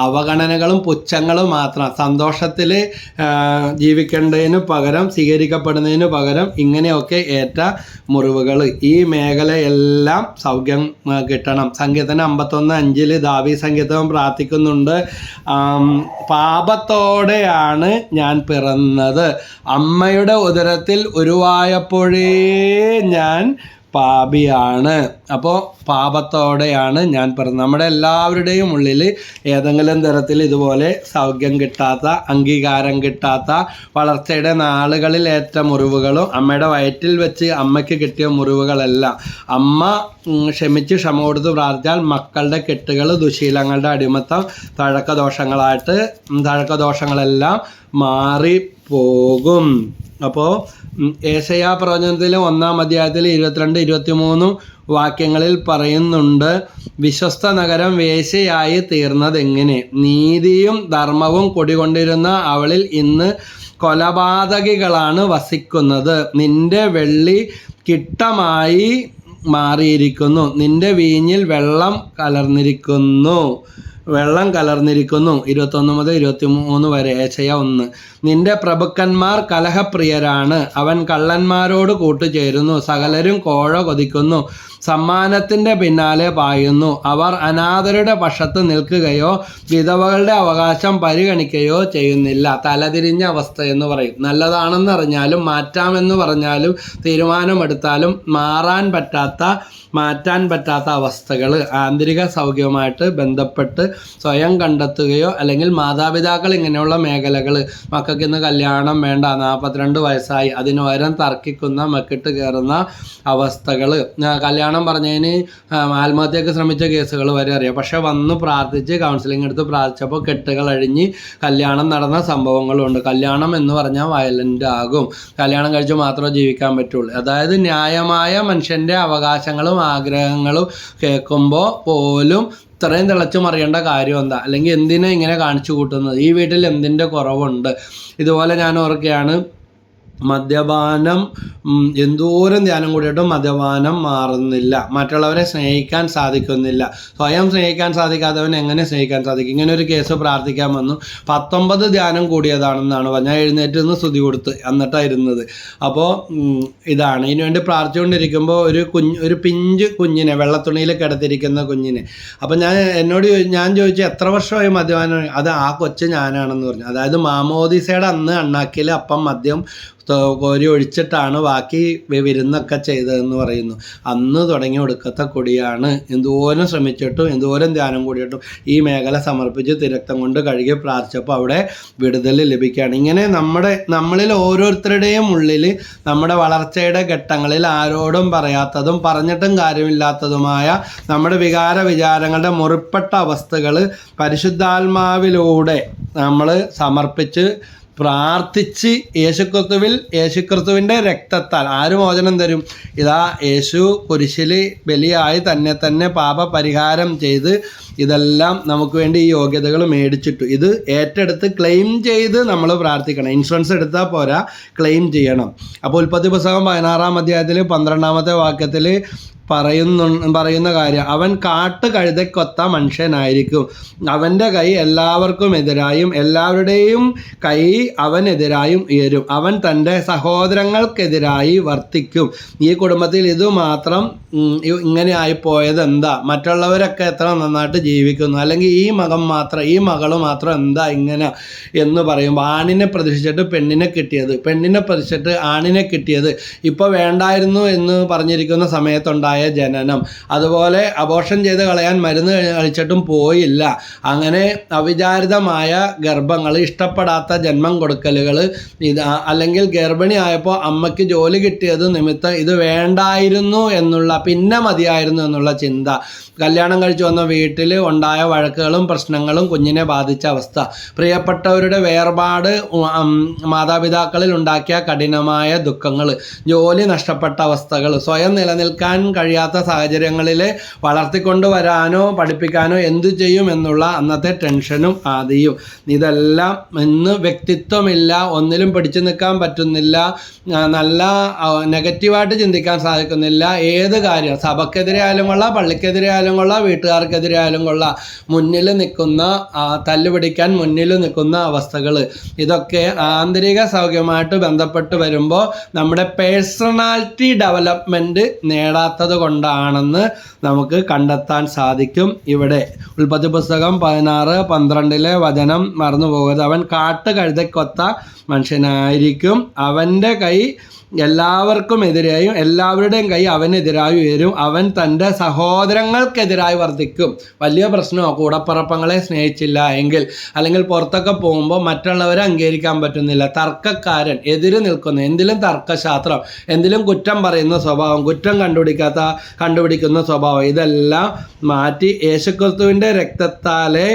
അവഗണനകളും പുച്ഛങ്ങളും മാത്രം, സന്തോഷത്തിൽ ജീവിക്കേണ്ടതിന് പകരം സ്വീകരിക്കപ്പെടുന്നതിന് പകരം ഇങ്ങനെയൊക്കെ ഏറ്റ മുറിവുകൾ. ഈ മേഖലയെല്ലാം സൗഖ്യം കിട്ടണം. സങ്കീർത്തനം 51:5 ദാവീദ് സങ്കീർത്തനം പ്രാർത്ഥിക്കുന്നുണ്ട്, പാപത്തോടെയാണ് ഞാൻ പിറന്നത്, അമ്മയുടെ ഉദരത്തിൽ ഉരുവായപ്പോഴേ ഞാൻ പാപിയാണ്. അപ്പോൾ പാപത്തോടെയാണ് ഞാൻ പിറന്നത്. നമ്മുടെ എല്ലാവരുടെയും ഉള്ളിൽ ഏതെങ്കിലും തരത്തിൽ ഇതുപോലെ സൗഖ്യം കിട്ടാത്ത, അംഗീകാരം കിട്ടാത്ത, വളർച്ചയുടെ നാളുകളിൽ ഏറ്റ മുറിവുകളും അമ്മയുടെ വയറ്റിൽ വെച്ച് അമ്മയ്ക്ക് കിട്ടിയ മുറിവുകളെല്ലാം അമ്മ ക്ഷമിച്ച് ക്ഷമ കൊടുത്ത് പ്രാർത്ഥിച്ചാൽ മക്കളുടെ കെട്ടുകൾ, ദുശീലങ്ങളുടെ അടിമത്തം, തഴക്കദോഷങ്ങളെല്ലാം മാറിപ്പോകും. അപ്പോൾ ഏശയ്യാ പ്രവചനത്തിൽ 1-ാം അധ്യായത്തിൽ 22-23 വാക്യങ്ങളിൽ പറയുന്നുണ്ട്, വിശ്വസ്ത നഗരം വേശ്യയായി തീർന്നതെങ്ങനെ, നീതിയും ധർമ്മവും കുടികൊണ്ടിരുന്ന അവളിൽ ഇന്ന് കൊലപാതകികളാണ് വസിക്കുന്നത്. നിന്റെ വെള്ളി കിട്ടമായി മാറിയിരിക്കുന്നു, നിന്റെ വീഞ്ഞിൽ വെള്ളം കലർന്നിരിക്കുന്നു. 21 മുതൽ 23 വരെ ഏശയ്യാ 1. നിന്റെ പ്രഭുക്കന്മാർ കലഹപ്രിയരാണ്, അവൻ കള്ളന്മാരോട് കൂട്ടുചേരുന്നു, സകലരും കോഴ കൊതിക്കുന്നു, സമ്മാനത്തിൻ്റെ പിന്നാലെ പായുന്നു. അവർ അനാഥരുടെ പക്ഷത്ത് നിൽക്കുകയോ വിധവകളുടെ അവകാശം പരിഗണിക്കുകയോ ചെയ്യുന്നില്ല. തലതിരിഞ്ഞ അവസ്ഥ എന്ന് പറയും. നല്ലതാണെന്നറിഞ്ഞാലും മാറ്റാമെന്ന് പറഞ്ഞാലും തീരുമാനമെടുത്താലും മാറ്റാൻ പറ്റാത്ത അവസ്ഥകൾ ആന്തരിക സൗഖ്യവുമായിട്ട് ബന്ധപ്പെട്ട് സ്വയം കണ്ടെത്തുകയോ അല്ലെങ്കിൽ മാതാപിതാക്കൾ ഇങ്ങനെയുള്ള മേഖലകൾ, മക്കൾക്ക് ഇന്ന് കല്യാണം വേണ്ട, 42 വയസ്സായി, അതിന് പകരം തർക്കിക്കുന്ന, മെക്കിട്ട് കയറുന്ന അവസ്ഥകൾ, കല്യാണം പറഞ്ഞതിന് ആത്മഹത്യക്ക് ശ്രമിച്ച കേസുകൾ വരെ അറിയാം. പക്ഷെ വന്ന് പ്രാർത്ഥിച്ച് കൗൺസിലിംഗ് എടുത്ത് പ്രാർത്ഥിച്ചപ്പോൾ കെട്ടുകൾ അഴിഞ്ഞ് കല്യാണം നടന്ന സംഭവങ്ങളുണ്ട്. കല്യാണം എന്ന് പറഞ്ഞാൽ വയലൻ്റ് ആകും. കല്യാണം കഴിച്ച് മാത്രമേ ജീവിക്കാൻ പറ്റുള്ളൂ. അതായത് ന്യായമായ മനുഷ്യൻ്റെ അവകാശങ്ങളും ആഗ്രഹങ്ങളും കേൾക്കുമ്പോൾ പോലും ഇത്രയും തിളച്ചു മറിയേണ്ട കാര്യം എന്താ, അല്ലെങ്കിൽ എന്തിനാ ഇങ്ങനെ കാണിച്ചു കൂട്ടുന്നത്, ഈ വീട്ടിൽ എന്തിൻ്റെ കുറവുണ്ട്. ഇതുപോലെ ഞാൻ ഓർക്കുകയാണ്, മദ്യപാനം എന്തോരം ധ്യാനം കൂടിയിട്ടും മദ്യപാനം മാറുന്നില്ല. മറ്റുള്ളവരെ സ്നേഹിക്കാൻ സാധിക്കുന്നില്ല. സ്വയം സ്നേഹിക്കാൻ സാധിക്കാത്തവൻ എങ്ങനെ സ്നേഹിക്കാൻ സാധിക്കും? ഇങ്ങനെ ഒരു കേസ് പ്രാർത്ഥിക്കാൻ വന്നു. 19 ധ്യാനം കൂടിയതാണെന്നാണ് പറഞ്ഞാൽ, എഴുന്നേറ്റ് നിന്ന് സ്തുതി കൊടുത്ത് എന്നിട്ടായിരുന്നത്. അപ്പോൾ ഇതാണ് ഇതിനു വേണ്ടി പ്രാർത്ഥിച്ചുകൊണ്ടിരിക്കുമ്പോൾ ഒരു പിഞ്ച് കുഞ്ഞിനെ, വെള്ളത്തുണിയിൽ കിടത്തിരിക്കുന്ന കുഞ്ഞിനെ, അപ്പം ഞാൻ ചോദിച്ചു എത്ര വർഷമായി മദ്യപാനം? അത് ആ കൊച്ച് ഞാനാണെന്ന് പറഞ്ഞു. അതായത് മാമോദീസയുടെ അന്ന് അണ്ണാക്കിൽ അപ്പം മദ്യം കോരി ഒഴിച്ചിട്ടാണ് ബാക്കി വിരുന്നൊക്കെ ചെയ്തതെന്ന് പറയുന്നു. അന്ന് തുടങ്ങി ഒടുക്കത്തെ കൊടിയാണ്. എന്തോരം ശ്രമിച്ചിട്ടും എന്തോരം ധ്യാനം കൂടിയിട്ടും ഈ മേഖല സമർപ്പിച്ച് തിരക്തം കൊണ്ട് കഴുകി പ്രാർത്ഥിച്ചപ്പോൾ അവിടെ വിടുതൽ ലഭിക്കുകയാണ്. ഇങ്ങനെ നമ്മളിൽ ഓരോരുത്തരുടെയും ഉള്ളിൽ നമ്മുടെ വളർച്ചയുടെ ഘട്ടങ്ങളിൽ ആരോടും പറയാത്തതും പറഞ്ഞിട്ടും കാര്യമില്ലാത്തതുമായ നമ്മുടെ വിചാരങ്ങളുടെ മുറിപ്പെട്ട അവസ്ഥകൾ പരിശുദ്ധാത്മാവിലൂടെ നമ്മൾ സമർപ്പിച്ച് പ്രാർത്ഥിച്ച് യേശുക്രിസ്തുവിൻ്റെ രക്തത്താൽ ആര് മോചനം തരും? ഇതാ യേശു കുരിശിൽ ബലിയായി തന്നെ പാപപരിഹാരം ചെയ്ത് ഇതെല്ലാം നമുക്ക് വേണ്ടി ഈ യോഗ്യതകൾ മേടിച്ചിട്ടു. ഇത് ഏറ്റെടുത്ത് ക്ലെയിം ചെയ്ത് നമ്മൾ പ്രാർത്ഥിക്കണം. ഇൻഷുറൻസ് എടുത്താൽ പോരാ, ക്ലെയിം ചെയ്യണം. അപ്പോൾ ഉൽപ്പത്തി പുസ്തകം 16-ാം അധ്യായത്തിൽ 12-ാമത്തെ വാക്യത്തിൽ പറയുന്ന കാര്യം, അവൻ കാട്ടുകഴുതക്കൊത്ത മനുഷ്യനായിരിക്കും, അവൻ്റെ കൈ എല്ലാവർക്കും എതിരായും എല്ലാവരുടെയും കൈ അവനെതിരായും ഉയരും, അവൻ തൻ്റെ സഹോദരങ്ങൾക്കെതിരായി വർത്തിക്കും. ഈ കുടുംബത്തിൽ ഇത് മാത്രം ഇങ്ങനെ ആയിപ്പോയത് എന്താ? മറ്റുള്ളവരൊക്കെ എത്ര നന്നായിട്ട് ജീവിക്കുന്നു, അല്ലെങ്കിൽ ഈ മകൾ മാത്രം എന്താ ഇങ്ങനെ എന്ന് പറയുമ്പോൾ ആണിനെ പ്രതീക്ഷിച്ചിട്ട് പെണ്ണിനെ കിട്ടിയത്, പെണ്ണിനെ പ്രതീക്ഷിച്ചിട്ട് ആണിനെ കിട്ടിയത്, ഇപ്പോൾ വേണ്ടായിരുന്നു എന്ന് പറഞ്ഞിരിക്കുന്ന സമയത്തുണ്ടായ ജനനം, അതുപോലെ അബോർഷൻ ചെയ്ത് കളയാൻ മരുന്ന് കഴിച്ചിട്ടും പോയില്ല, അങ്ങനെ അവിചാരിതമായ ഗർഭങ്ങൾ, ഇഷ്ടപ്പെടാത്ത ജന്മം കൊടുക്കലുകൾ, ഇത് അല്ലെങ്കിൽ ഗർഭിണി ആയപ്പോൾ അമ്മയ്ക്ക് ജോലി കിട്ടിയത് നിമിത്തം ഇത് വേണ്ടായിരുന്നു എന്നുള്ള, പിന്നെ മതിയായിരുന്നു എന്നുള്ള ചിന്ത, കല്യാണം കഴിച്ചു വന്ന വീട്ടിൽ ഉണ്ടായ വഴക്കുകളും പ്രശ്നങ്ങളും കുഞ്ഞിനെ ബാധിച്ച അവസ്ഥ, പ്രിയപ്പെട്ടവരുടെ വേർപാട് മാതാപിതാക്കളിൽ ഉണ്ടാക്കിയ കഠിനമായ ദുഃഖങ്ങൾ, ജോലി നഷ്ടപ്പെട്ട അവസ്ഥകൾ, സ്വയം നിലനിൽക്കാൻ കഴിയാത്ത സാഹചര്യങ്ങളിൽ വളർത്തിക്കൊണ്ടുവരാനോ പഠിപ്പിക്കാനോ എന്തു ചെയ്യും എന്നുള്ള അന്നത്തെ ടെൻഷനും ആദിയും, ഇതെല്ലാം ഇന്ന് വ്യക്തിത്വമില്ല, ഒന്നിലും പിടിച്ചു നിൽക്കാൻ പറ്റുന്നില്ല, നല്ല നെഗറ്റീവായിട്ട് ചിന്തിക്കാൻ സാധിക്കുന്നില്ല, ഏത് കാര്യം സഭക്കെതിരെ ആയാലും കൊള്ളാം, പള്ളിക്കെതിരെ ആയാലും കൊള്ളാം, വീട്ടുകാർക്കെതിരെ ആയാലും കൊള്ളാം, മുന്നിൽ നിൽക്കുന്ന തല്ലുപിടിക്കാൻ മുന്നിൽ നിൽക്കുന്ന അവസ്ഥകൾ, ഇതൊക്കെ ആന്തരിക സൗഖ്യമായിട്ട് ബന്ധപ്പെട്ട് വരുമ്പോൾ നമ്മുടെ പേഴ്സണാലിറ്റി ഡെവലപ്മെൻറ്റ് നേടാത്തത് കൊണ്ടാണെന്ന് നമുക്ക് കണ്ടെത്താൻ സാധിക്കും. ഇവിടെ ഉൽപ്പത്തി പുസ്തകം 16:12 വചനം മറന്നു പോകരുത്. അവൻ കാട്ടുകഴുതക്കൊത്ത മനുഷ്യനായിരിക്കും, അവൻ്റെ കൈ എല്ലാവർക്കും എതിരെയും എല്ലാവരുടെയും കൈ അവനെതിരായി ഉയരും, അവൻ തൻ്റെ സഹോദരങ്ങൾക്കെതിരായി വർദ്ധിക്കും. വലിയ പ്രശ്നമോ കൂടപ്പറപ്പങ്ങളെ സ്നേഹിച്ചില്ല എങ്കിൽ, അല്ലെങ്കിൽ പുറത്തൊക്കെ പോകുമ്പോൾ മറ്റുള്ളവരെ അംഗീകരിക്കാൻ പറ്റുന്നില്ല, തർക്കക്കാരൻ, എതിര് നിൽക്കുന്ന, എന്തിലും തർക്കശാസ്ത്രം, എന്തിലും കുറ്റം പറയുന്ന സ്വഭാവം, കുറ്റം കണ്ടുപിടിക്കുന്ന സ്വഭാവം, ഇതെല്ലാം മാറ്റി യേശുക്രിസ്തുവിൻ്റെ രക്തത്താലെ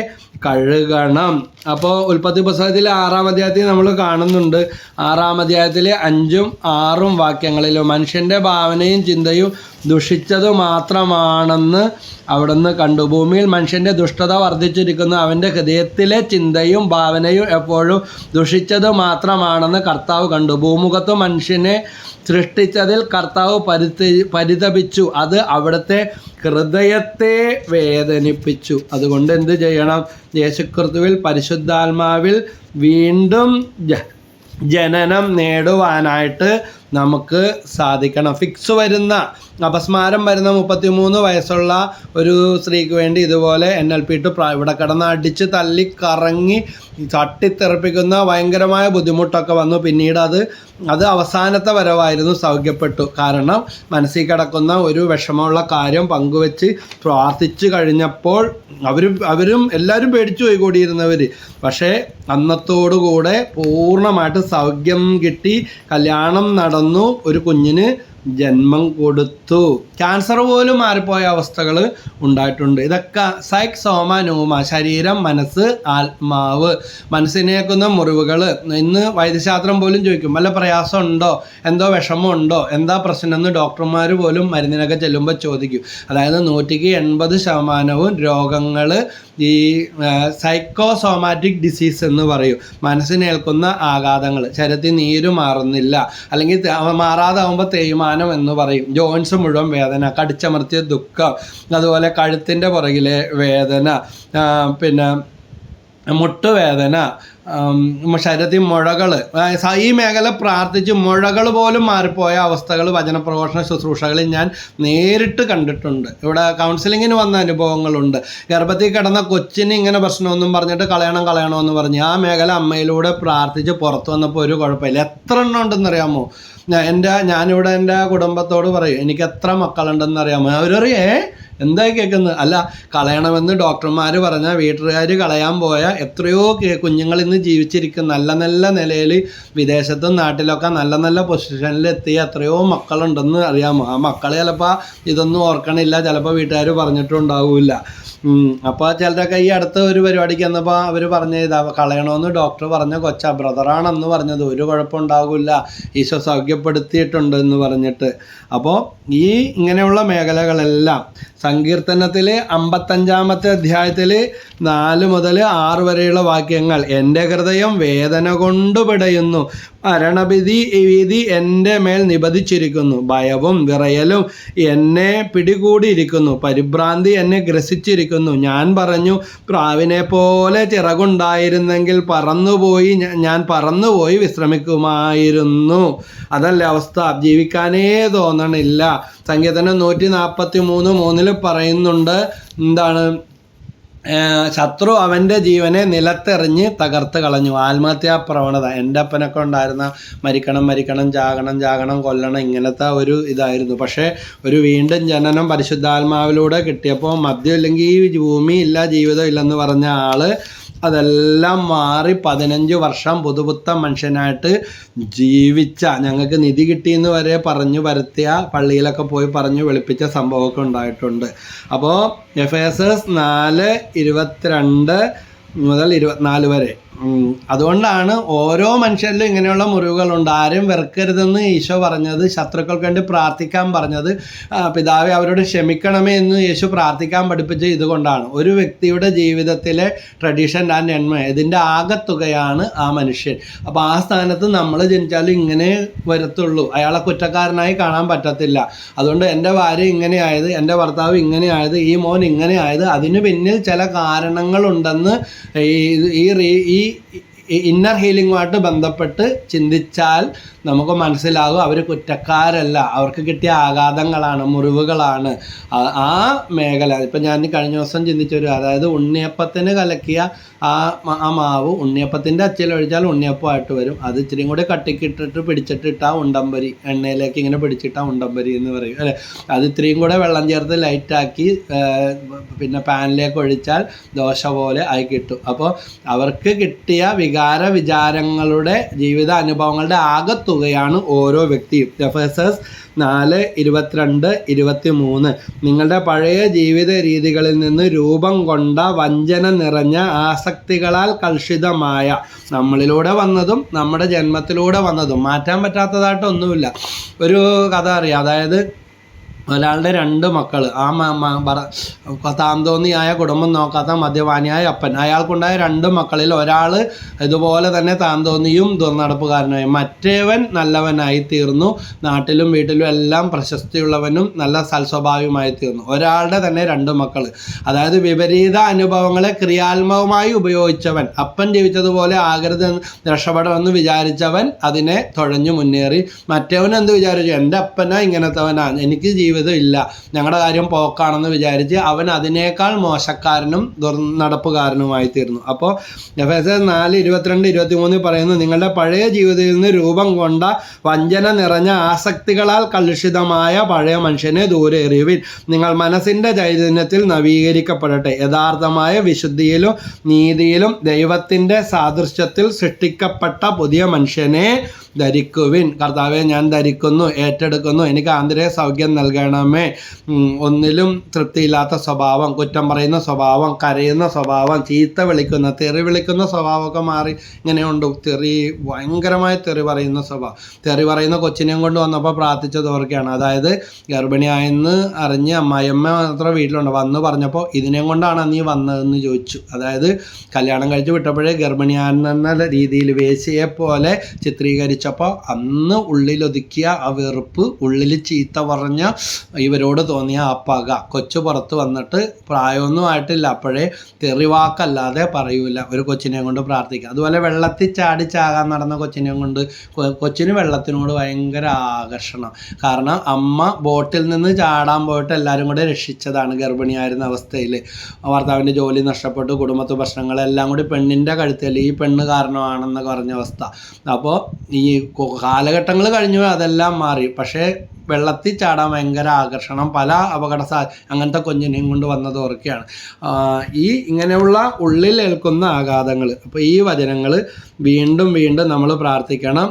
കഴുകണം. അപ്പോൾ ഉൽപ്പത്തി പുസ്തകത്തിൽ 6-ാം അധ്യായത്തിൽ നമ്മൾ കാണുന്നുണ്ട്, 6-ാം അധ്യായത്തിലെ 5-ഉം 6-ഉം വാക്യങ്ങളിലും മനുഷ്യൻ്റെ ഭാവനയും ചിന്തയും ദുഷിച്ചത് മാത്രമാണെന്ന് അവിടുന്ന് കണ്ടു. ഭൂമിയിൽ മനുഷ്യൻ്റെ ദുഷ്ടത വർദ്ധിച്ചിരിക്കുന്നു, അവൻ്റെ ഹൃദയത്തിലെ ചിന്തയും ഭാവനയും എപ്പോഴും ദുഷിച്ചത് മാത്രമാണെന്ന് കർത്താവ് കണ്ടു. ഭൂമുഖത്ത് മനുഷ്യനെ സൃഷ്ടിച്ചതിൽ കർത്താവ് പരിതപിച്ചു, അത് അവിടുത്തെ ഹൃദയത്തെ വേദനിപ്പിച്ചു. അതുകൊണ്ട് എന്ത് ചെയ്യണം? യേശുക്രിസ്തുവിൽ പരിശുദ്ധാത്മാവിൽ വീണ്ടും ജനനം നേടുവാനായിട്ട് നമുക്ക് സാധിക്കണം. ഫിക്സ് വരുന്ന, അപസ്മാരം വരുന്ന 33 വയസ്സുള്ള ഒരു സ്ത്രീക്ക് വേണ്ടി ഇതുപോലെ NLP ഇവിടെ കിടന്ന് അടിച്ച് തല്ലി കറങ്ങി തട്ടിത്തെറിപ്പിക്കുന്ന ഭയങ്കരമായ ബുദ്ധിമുട്ടൊക്കെ വന്നു. പിന്നീട് അത് അവസാനത്തെ വരവായിരുന്നു, സൗഖ്യപ്പെട്ടു. കാരണം മനസ്സിൽ കിടക്കുന്ന ഒരു വിഷമമുള്ള കാര്യം പങ്കുവെച്ച് പ്രാർത്ഥിച്ചു കഴിഞ്ഞപ്പോൾ അവരും എല്ലാവരും പേടിച്ചു പോയി കൂടിയിരുന്നവർ. പക്ഷേ അന്നത്തോടുകൂടെ പൂർണ്ണമായിട്ട് സൗഖ്യം കിട്ടി, കല്യാണം നടന്നു, ഒരു കുഞ്ഞിന് ജന്മം കൊടുത്തു. ക്യാൻസർ പോലും മാറിപ്പോയ അവസ്ഥകൾ ഉണ്ടായിട്ടുണ്ട്. ഇതൊക്കെ സൈക് സോമ നൂമ, ശരീരം, മനസ്സ്, ആത്മാവ്, മനസ്സിനേക്കുന്ന മുറിവുകൾ. ഇന്ന് വൈദ്യശാസ്ത്രം പോലും ചോദിക്കും, വല്ല പ്രയാസം ഉണ്ടോ, എന്തോ വിഷമമുണ്ടോ, എന്താ പ്രശ്നം എന്ന് ഡോക്ടർമാർ പോലും മരുന്നിനൊക്കെ ചെല്ലുമ്പോൾ ചോദിക്കും. അതായത് 180% രോഗങ്ങൾ ഈ സൈക്കോസോമാറ്റിക് ഡിസീസ് എന്ന് പറയും. മനസ്സിനേൽക്കുന്ന ആഘാതങ്ങൾ, ശരീരത്തിൽ നീര് മാറുന്നില്ല, അല്ലെങ്കിൽ മാറാതാവുമ്പോൾ തേയ്മാനം എന്ന് പറയും. ജോയിൻസ് മുഴുവൻ വേദന, കടിച്ചമർത്തിയ ദുഃഖം, അതുപോലെ കഴുത്തിൻ്റെ പുറകിലെ വേദന, പിന്നെ മുട്ടുവേദന, ശരീരത്തിൽ മുഴകൾ, ഈ മേഖല പ്രാർത്ഥിച്ച് മുഴകൾ പോലും മാറിപ്പോയ അവസ്ഥകൾ വചനപ്രഘോഷണ ശുശ്രൂഷകളിൽ ഞാൻ നേരിട്ട് കണ്ടിട്ടുണ്ട്. ഇവിടെ കൗൺസിലിങ്ങിന് വന്ന അനുഭവങ്ങളുണ്ട്. ഗർഭത്തിൽ കിടന്ന കൊച്ചിന് ഇങ്ങനെ പ്രശ്നമൊന്നും പറഞ്ഞിട്ട് കളയണമെന്ന് പറഞ്ഞ് ആ മേഖല അമ്മയിലൂടെ പ്രാർത്ഥിച്ച് പുറത്തു വന്നപ്പോൾ ഒരു കുഴപ്പമില്ല. എത്ര എണ്ണം ഉണ്ടെന്നറിയാമോ? ഞാനിവിടെ എൻ്റെ കുടുംബത്തോട് പറയും, എനിക്ക് എത്ര മക്കളുണ്ടെന്ന് അറിയാമോ? അവരറിയേ എന്തായി കേൾക്കുന്നത്? അല്ല, കളയണമെന്ന് ഡോക്ടർമാർ പറഞ്ഞാൽ വീട്ടുകാർ കളയാൻ പോയ എത്രയോ കുഞ്ഞുങ്ങൾ ഇന്ന് ജീവിച്ചിരിക്കും. നല്ല നല്ല നിലയിൽ വിദേശത്തും നാട്ടിലൊക്കെ നല്ല നല്ല പൊസിഷനിൽ എത്തിയ എത്രയോ മക്കളുണ്ടെന്ന് അറിയാമോ? ആ മക്കൾ ചിലപ്പോൾ ഇതൊന്നും ഓർക്കണില്ല, ചിലപ്പോൾ വീട്ടുകാർ പറഞ്ഞിട്ടുണ്ടാവില്ല. അപ്പോൾ ചിലരൊക്കെ ഈ അടുത്ത ഒരു പരിപാടിക്ക് വന്നപ്പോൾ അവർ പറഞ്ഞത് കളയണമെന്ന് ഡോക്ടർ പറഞ്ഞ ബ്രദറാണെന്ന് പറഞ്ഞത്, ഒരു കുഴപ്പമുണ്ടാകില്ല, ഈശോ സൗഖ്യപ്പെടുത്തിയിട്ടുണ്ട് എന്ന് പറഞ്ഞിട്ട്. അപ്പോൾ ഈ ഇങ്ങനെയുള്ള മേഖലകളെല്ലാം സങ്കീർത്തനത്തിൽ 55-ാമത്തെ അധ്യായത്തിൽ 4 മുതൽ 6 വരെയുള്ള വാക്യങ്ങൾ, എൻ്റെ ഹൃദയം വേദന കൊണ്ട് പിടയുന്നു, ഭീതി എൻ്റെ മേൽ നിബദിച്ചിരിക്കുന്നു, ഭയവും വിറയലും എന്നെ പിടികൂടിയിരിക്കുന്നു, പരിഭ്രാന്തി എന്നെ ഗ്രസിച്ചിരിക്കുന്നു. ഞാൻ പറഞ്ഞു, പ്രാവിനെ പോലെ ചിറകുണ്ടായിരുന്നെങ്കിൽ ഞാൻ പറന്നുപോയി വിശ്രമിക്കുമായിരുന്നു. അതല്ല അവസ്ഥ, ജീവിക്കാനേ തോന്നണില്ല. സങ്കീർത്തനം 143:3 പറയുന്നുണ്ട്, എന്താണ്? ശത്രു അവൻ്റെ ജീവനെ നിലത്തെറിഞ്ഞ് തകർത്ത് കളഞ്ഞു. ആത്മഹത്യാ പ്രവണത എൻ്റെ അപ്പനൊക്കെ ഉണ്ടായിരുന്ന മരിക്കണം ചാകണം കൊല്ലണം ഇങ്ങനത്തെ ഒരു ഇതായിരുന്നു. പക്ഷേ ഒരു വീണ്ടും ജനനം പരിശുദ്ധാത്മാവിലൂടെ കിട്ടിയപ്പോൾ മദ്യം ഇല്ലെങ്കിൽ ഈ ഭൂമി ഇല്ല, ജീവിതം ഇല്ലെന്ന് പറഞ്ഞ ആള് അതെല്ലാം മാറി 15 വർഷം പുതുപുത്തൻ മനുഷ്യനായിട്ട് ജീവിച്ച, ഞങ്ങൾക്ക് നിധി കിട്ടിയെന്ന് വരെ പറഞ്ഞു വരുത്തിയ, പള്ളിയിലൊക്കെ പോയി പറഞ്ഞു വെളുപ്പിച്ച സംഭവമൊക്കെ ഉണ്ടായിട്ടുണ്ട്. അപ്പോൾ എഫേസസ് 4:22 മുതൽ 24 വരെ. അതുകൊണ്ടാണ് ഓരോ മനുഷ്യരിലും ഇങ്ങനെയുള്ള മുറിവുകളുണ്ട്. ആരും വെറുക്കരുതെന്ന് ഈശോ പറഞ്ഞത്, ശത്രുക്കൾക്ക് വേണ്ടി പ്രാർത്ഥിക്കാൻ പറഞ്ഞത്, പിതാവേ അവരോട് ക്ഷമിക്കണമേ എന്ന് യേശു പ്രാർത്ഥിക്കാൻ പഠിപ്പിച്ചത് ഇതുകൊണ്ടാണ്. ഒരു വ്യക്തിയുടെ ജീവിതത്തിലെ ട്രഡീഷൻ ആൻഡ് നന്മ ഇതിൻ്റെ ആകത്തുകയാണ് ആ മനുഷ്യൻ. അപ്പോൾ ആ സ്ഥാനത്ത് നമ്മൾ ജനിച്ചാലും ഇങ്ങനെ വരത്തുള്ളൂ. അയാളെ കുറ്റക്കാരനായി കാണാൻ പറ്റത്തില്ല. അതുകൊണ്ട് എൻ്റെ ഭാര്യ ഇങ്ങനെയായത്, എൻ്റെ ഭർത്താവ് ഇങ്ങനെയായത്, ഈ മോൻ ഇങ്ങനെയായത്, അതിന് പിന്നിൽ ചില കാരണങ്ങളുണ്ടെന്ന് ഈ ഇന്നർ ഹീലിംഗുമായിട്ട് ബന്ധപ്പെട്ട് ചിന്തിച്ചാൽ നമുക്ക് മനസ്സിലാകും അവർ കുറ്റക്കാരല്ല, അവർക്ക് കിട്ടിയ ആഘാതങ്ങളാണ്, മുറിവുകളാണ്. ആ മേഖല ഇപ്പം ഞാൻ കഴിഞ്ഞ ദിവസം ചിന്തിച്ചൊരു, അതായത് ഉണ്ണിയപ്പത്തിന് കലക്കിയ ആ മാവ് ഉണ്ണിയപ്പത്തിൻ്റെ അച്ചിലൊഴിച്ചാൽ ഉണ്ണിയപ്പമായിട്ട് വരും. അത് ഇച്ചിരിയും കൂടി കട്ടിക്കിട്ടിട്ട് പിടിച്ചിട്ടിട്ടാൽ ഉണ്ടംപരി, എണ്ണയിലേക്ക് ഇങ്ങനെ പിടിച്ചിട്ടാൽ ഉണ്ടംപരി എന്ന് പറയും അല്ലേ. അത് ഇത്രയും കൂടെ വെള്ളം ചേർത്ത് ലൈറ്റാക്കി പിന്നെ പാനിലേക്ക് ഒഴിച്ചാൽ ദോശ പോലെ ആയി കിട്ടും. അപ്പോൾ അവർക്ക് കിട്ടിയ വിചാരങ്ങളുടെ ജീവിത അനുഭവങ്ങളുടെ ആകത്തുകയാണ് ഓരോ വ്യക്തിയും. എഫേസസ് 4:22-23 നിങ്ങളുടെ പഴയ ജീവിത രീതികളിൽ നിന്ന് രൂപം കൊണ്ട വഞ്ചന നിറഞ്ഞ ആസക്തികളാൽ കലുഷിതമായ, നമ്മളിലൂടെ വന്നതും നമ്മുടെ ജന്മത്തിലൂടെ വന്നതും മാറ്റാൻ പറ്റാത്തതായിട്ടൊന്നുമില്ല. ഒരു കഥ അറിയാം. അതായത് ഒരാളുടെ 2 മക്കൾ, താന്തോന്നിയായ കുടുംബം നോക്കാത്ത മദ്യപാനിയായ അപ്പൻ, അയാൾക്കുണ്ടായ 2 മക്കളിൽ ഒരാൾ ഇതുപോലെ തന്നെ താന്തോന്നിയും ദുർനടപ്പുകാരനായി, മറ്റേവൻ നല്ലവനായി തീർന്നു, നാട്ടിലും വീട്ടിലും എല്ലാം പ്രശസ്തിയുള്ളവനും നല്ല സൽസ്വഭാവിയുമായി തീർന്നു. ഒരാളുടെ തന്നെ 2 മക്കൾ, അതായത് വിപരീത അനുഭവങ്ങളെ ക്രിയാത്മകമായി ഉപയോഗിച്ചവൻ, അപ്പൻ ജീവിച്ചതുപോലെ ആകരുത് രക്ഷപ്പെടണമെന്ന് വിചാരിച്ചവൻ അതിനെ തുഴഞ്ഞു മുന്നേറി. മറ്റേവൻ എന്ത് വിചാരിച്ചു, എൻ്റെ അപ്പനാ ഇങ്ങനത്തവനാ, എനിക്ക് ജീവിതം ഇല്ല, ഞങ്ങളുടെ കാര്യം പോക്കാണെന്ന് വിചാരിച്ച് അവൻ അതിനേക്കാൾ മോശക്കാരനും ദുർനടപ്പുകാരനുമായി തീർന്നു. അപ്പോൾ എഫേസസ് 4:22-23 പറയുന്നു, നിങ്ങളുടെ പഴയ ജീവിതത്തിൽ നിന്ന് രൂപം കൊണ്ട വഞ്ചന നിറഞ്ഞ ആസക്തികളാൽ കലുഷിതമായ പഴയ മനുഷ്യനെ ദൂരെ എറിയുവിൻ. നിങ്ങൾ മനസ്സിൻ്റെ ചൈതന്യത്തിൽ നവീകരിക്കപ്പെടട്ടെ, യഥാർത്ഥമായ വിശുദ്ധിയിലും നീതിയിലും ദൈവത്തിൻ്റെ സാദൃശ്യത്തിൽ സൃഷ്ടിക്കപ്പെട്ട പുതിയ മനുഷ്യനെ ധരിക്കുവിൻ. കർത്താവെ ഞാൻ ധരിക്കുന്നു, ഏറ്റെടുക്കുന്നു, എനിക്ക് ആന്തരിക സൗഖ്യം നൽകണമേ. ഒന്നിലും തൃപ്തിയില്ലാത്ത സ്വഭാവം, കുറ്റം പറയുന്ന സ്വഭാവം, കരയുന്ന സ്വഭാവം, ചീത്ത വിളിക്കുന്ന, തെറി വിളിക്കുന്ന സ്വഭാവമൊക്കെ മാറി. ഇങ്ങനെയുണ്ട് ഭയങ്കരമായ തെറി പറയുന്ന സ്വഭാവം. തെറി പറയുന്ന കൊച്ചിനെയും കൊണ്ട് വന്നപ്പോൾ പ്രാർത്ഥിച്ചത് ഓർക്കുകയാണ്. അതായത് ഗർഭിണിയായെന്ന് അറിഞ്ഞ് അമ്മായിയമ്മ മാത്രം വീട്ടിലുണ്ട്, വന്ന് പറഞ്ഞപ്പോൾ ഇതിനെയും കൊണ്ടാണ് നീ വന്നതെന്ന് ചോദിച്ചു. അതായത് കല്യാണം കഴിച്ച് വിട്ടപ്പോഴേ ഗർഭിണിയാണെന്ന രീതിയിൽ വേശ്യയെ പോലെ ചിത്രീകരിച്ചപ്പോൾ അന്ന് ഉള്ളിലൊതുക്കിയ ആ വെറുപ്പ്, ഉള്ളിൽ ചീത്ത പറഞ്ഞ ഇവരോട് തോന്നിയ ആ പക, കൊച്ചു പുറത്ത് വന്നിട്ട് പ്രായമൊന്നും ആയിട്ടില്ല, അപ്പോഴേ തെറിവാക്കല്ലാതെ പറയൂല. ഒരു കൊച്ചിനെയും കൊണ്ട് പ്രാർത്ഥിക്കുക. അതുപോലെ വെള്ളത്തിൽ ചാകാൻ നടന്ന കൊച്ചിനെയും കൊണ്ട്, കൊച്ചിന് വെള്ളത്തിനോട് ഭയങ്കര ആകർഷണം. കാരണം അമ്മ ബോട്ടിൽ നിന്ന് ചാടാൻ പോയിട്ട് എല്ലാവരും കൂടെ രക്ഷിച്ചതാണ് ഗർഭിണിയായിരുന്ന അവസ്ഥയിൽ. ഭർത്താവിൻ്റെ ജോലി നഷ്ടപ്പെട്ടു, കുടുംബത്തെ പ്രശ്നങ്ങളെല്ലാം കൂടി പെണ്ണിൻ്റെ കഴുത്തിൽ, ഈ പെണ്ണ് കാരണമാണെന്ന് പറഞ്ഞ അവസ്ഥ. അപ്പോൾ ഈ കാലഘട്ടങ്ങൾ കഴിഞ്ഞു, അതെല്ലാം മാറി. പക്ഷേ വെള്ളത്തിൽ ചാടാൻ ഭയങ്കര ആകർഷണം, പല അങ്ങനത്തെ കൊഞ്ഞിനെയും കൊണ്ട് വന്നത് ഓർക്കുകയാണ്. ഇങ്ങനെയുള്ള ഉള്ളിൽ ഏൽക്കുന്ന ആഘാതങ്ങൾ. അപ്പോൾ ഈ വചനങ്ങൾ വീണ്ടും നമ്മൾ പ്രാർത്ഥിക്കണം.